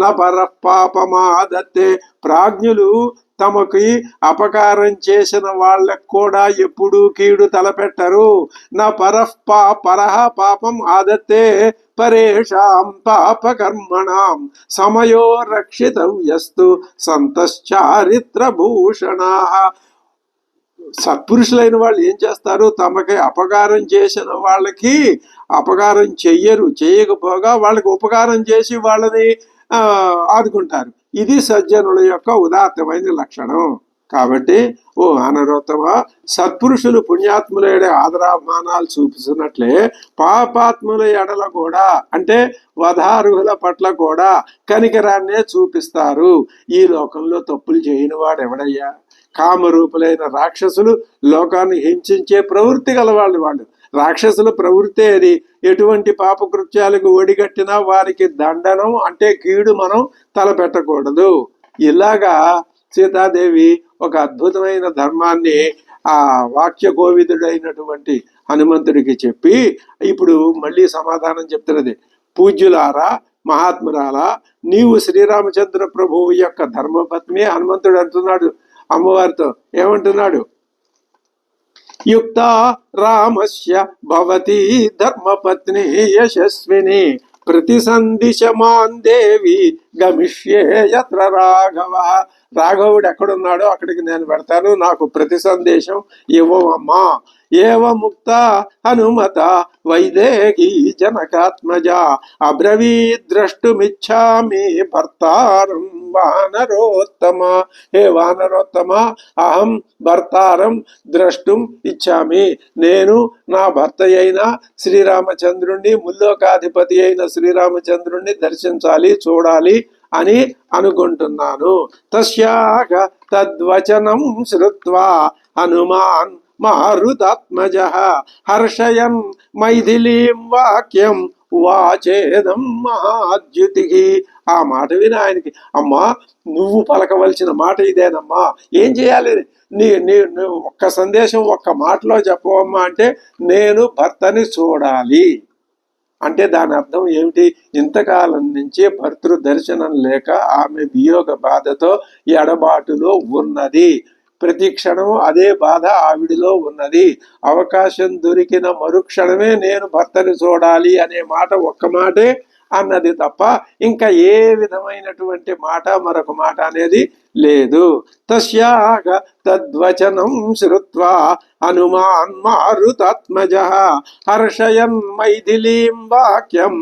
నపర పాపమాదత్తే. ప్రాజ్ఞులు తమకి అపకారం చేసిన వాళ్ళకు కూడా ఎప్పుడూ కీడు తలపెట్టరు. నా పరః పాపం ఆదత్తే పరేషాం పాపకర్మణాం సమయో రక్షితవ్యస్తు సంతశ్చారిత్ర భూషణా. సత్పురుషులైన వాళ్ళు ఏం చేస్తారు? తమకి అపకారం చేసిన వాళ్ళకి అపకారం చెయ్యరు, చేయకపోగా వాళ్ళకి ఉపకారం చేసి వాళ్ళని ఆదుకుంటారు. ఇది సజ్జనుల యొక్క ఉదాత్తమైన లక్షణం. కాబట్టి ఓ వానరోత్తమ, సత్పురుషులు పుణ్యాత్ముల ఎడ ఆదరాభిమానాలు చూపిస్తున్నట్లే పాపాత్ముల ఎడల కూడా, అంటే వధార్హుల పట్ల కూడా కనికరాన్నే చూపిస్తారు. ఈ లోకంలో తప్పులు చేయని వాడు ఎవడయ్యా? కామరూపులైన రాక్షసులు, లోకాన్ని హింసించే ప్రవృత్తి గల వాళ్ళు. రాక్షసుల ప్రవృత్తి అది. ఎటువంటి పాపకృత్యాలకు ఒడిగట్టినా వారికి దండనం, అంటే కీడు మనం తలపెట్టకూడదు. ఇలాగా సీతాదేవి ఒక అద్భుతమైన ధర్మాన్ని ఆ వాక్య కోవిదుడైనటువంటి హనుమంతుడికి చెప్పి ఇప్పుడు మళ్ళీ సమాధానం చెప్తున్నది. పూజ్యులారా, మహాత్మురాలా, నీవు శ్రీరామచంద్ర ప్రభువు యొక్క ధర్మపత్ని. హనుమంతుడు అంటున్నాడు అమ్మవారితో, ఏమంటున్నాడు? యుక్త రామస్య భవతి ధర్మపత్ని యశస్విని ప్రతిసందిశమాన్ దేవి గమిష్యే యత్ర రాఘవ. రాఘవుడు ఎక్కడున్నాడో అక్కడికి నేను పెడతాను, నాకు ప్రతి సందేశం ఇవ్వమ్మా. ఏవ ముక్త హనుమత వైదేహీ జనకాత్మజ అబ్రవీద్ ద్రష్టుమిచ్చామి భర్తారం వానరోత్తమ. హే వానరోత్తమ, అహం భర్తారం ద్రష్టుం ఇచ్చామి. నేను నా భర్త అయిన శ్రీరామచంద్రుణ్ణి, ముల్లోకాధిపతి అయిన శ్రీరామచంద్రుణ్ణి దర్శించాలి, చూడాలి అని అనుకుంటున్నాను. తస్యాహ తద్వచనం శ్రుత్వా హనుమాన్ మారుతాత్మజ హర్షయన్ మైథిలీం వాక్యం వాచేదం మహాద్యుతి. ఆ మాట విని ఆయనకి, అమ్మా నువ్వు పలకవలసిన మాట ఇదేనమ్మా, ఏం చేయాలి? నువ్వు ఒక్క సందేశం ఒక్క మాటలో చెప్పవమ్మా అంటే, నేను భర్తని చూడాలి అంటే దాని అర్థం ఏమిటి? ఇంతకాలం నుంచి భర్తృ దర్శనం లేక ఆమె వియోగ బాధతో ఎడబాటులో ఉన్నది. ప్రతి క్షణము అదే బాధ ఆవిడిలో ఉన్నది. అవకాశం దొరికిన మరుక్షణమే నేను భర్తని చూడాలి అనే మాట ఒక్క మాటే అన్నది తప్ప ఇంకా ఏ విధమైనటువంటి మాట, మరొక మాట అనేది లేదు. తస్యాగ తద్వచనం శ్రుత్వా హనుమాన్ మారుతాత్మజ హర్షయన్ మైథిలీం వాక్యం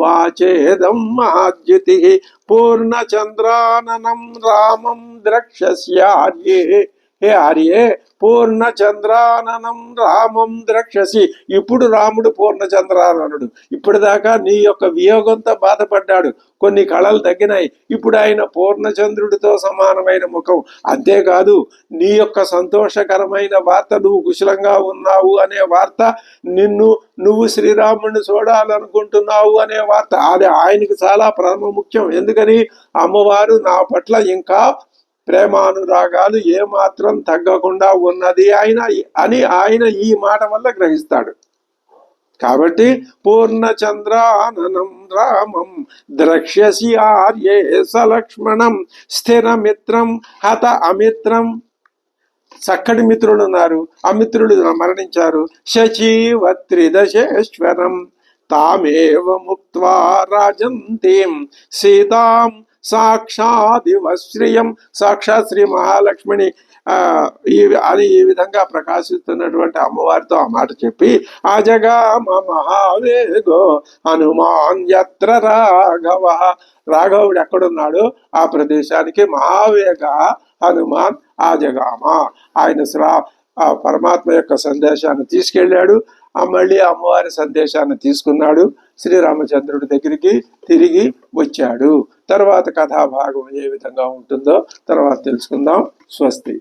వాచేదం మహాద్యుతి పూర్ణచంద్రాననం రామం ద్రక్ష్యస్యార్యే. హే ఆర్యే, పూర్ణచంద్రాననం రామం ద్రక్షసి. ఇప్పుడు రాముడు పూర్ణచంద్రాననుడు. ఇప్పుడు దాకా నీ యొక్క వియోగంతో బాధపడ్డాడు, కొన్ని కళలు తగ్గినాయి. ఇప్పుడు ఆయన పూర్ణచంద్రుడితో సమానమైన ముఖం. అంతేకాదు, నీ యొక్క సంతోషకరమైన వార్త, నువ్వు కుశలంగా ఉన్నావు అనే వార్త, నువ్వు శ్రీరాముడిని చూడాలనుకుంటున్నావు అనే వార్త, అది ఆయనకి చాలా ప్రాముఖ్యం. ఎందుకని? అమ్మవారు నా పట్ల ఇంకా ప్రేమానురాగాలు ఏమాత్రం తగ్గకుండా ఉన్నది అని ఆయన ఈ మాట వల్ల గ్రహిస్తాడు. కాబట్టి పూర్ణచంద్రాననం రామం ద్రక్ష్యసి ఆర్యే సలక్ష్మణం స్థిరమిత్రం హత అమిత్రం. చక్కటి మిత్రులు ఉన్నారు, అమిత్రులు మరణించారు. శచీవత్రిదశేశ్వరం తామేవ ముక్త్వా రాజంతీం సీతాం సాక్షాదివశ్రియం. సాక్షాత్ శ్రీ మహాలక్ష్మిని అని ఈ విధంగా ప్రకాశిస్తున్నటువంటి అమ్మవారితో ఆ మాట చెప్పి, అజగామ మహావేగో హనుమాన్ యత్ర రాఘవ. రాఘవుడు ఎక్కడున్నాడో ఆ ప్రదేశానికి మహావేగ హనుమాన్ ఆజగామ. ఆయన ఆ పరమాత్మ యొక్క సందేశాన్ని తీసుకెళ్ళాడు. మళ్ళీ అమ్మవారి సందేశాన్ని తీసుకున్నాడు. శ్రీరామచంద్రుడి దగ్గరికి తిరిగి వచ్చాడు. తర్వాత కథాభాగం ఏ విధంగా ఉంటుందో తర్వాత తెలుసుకుందాం. స్వస్తి.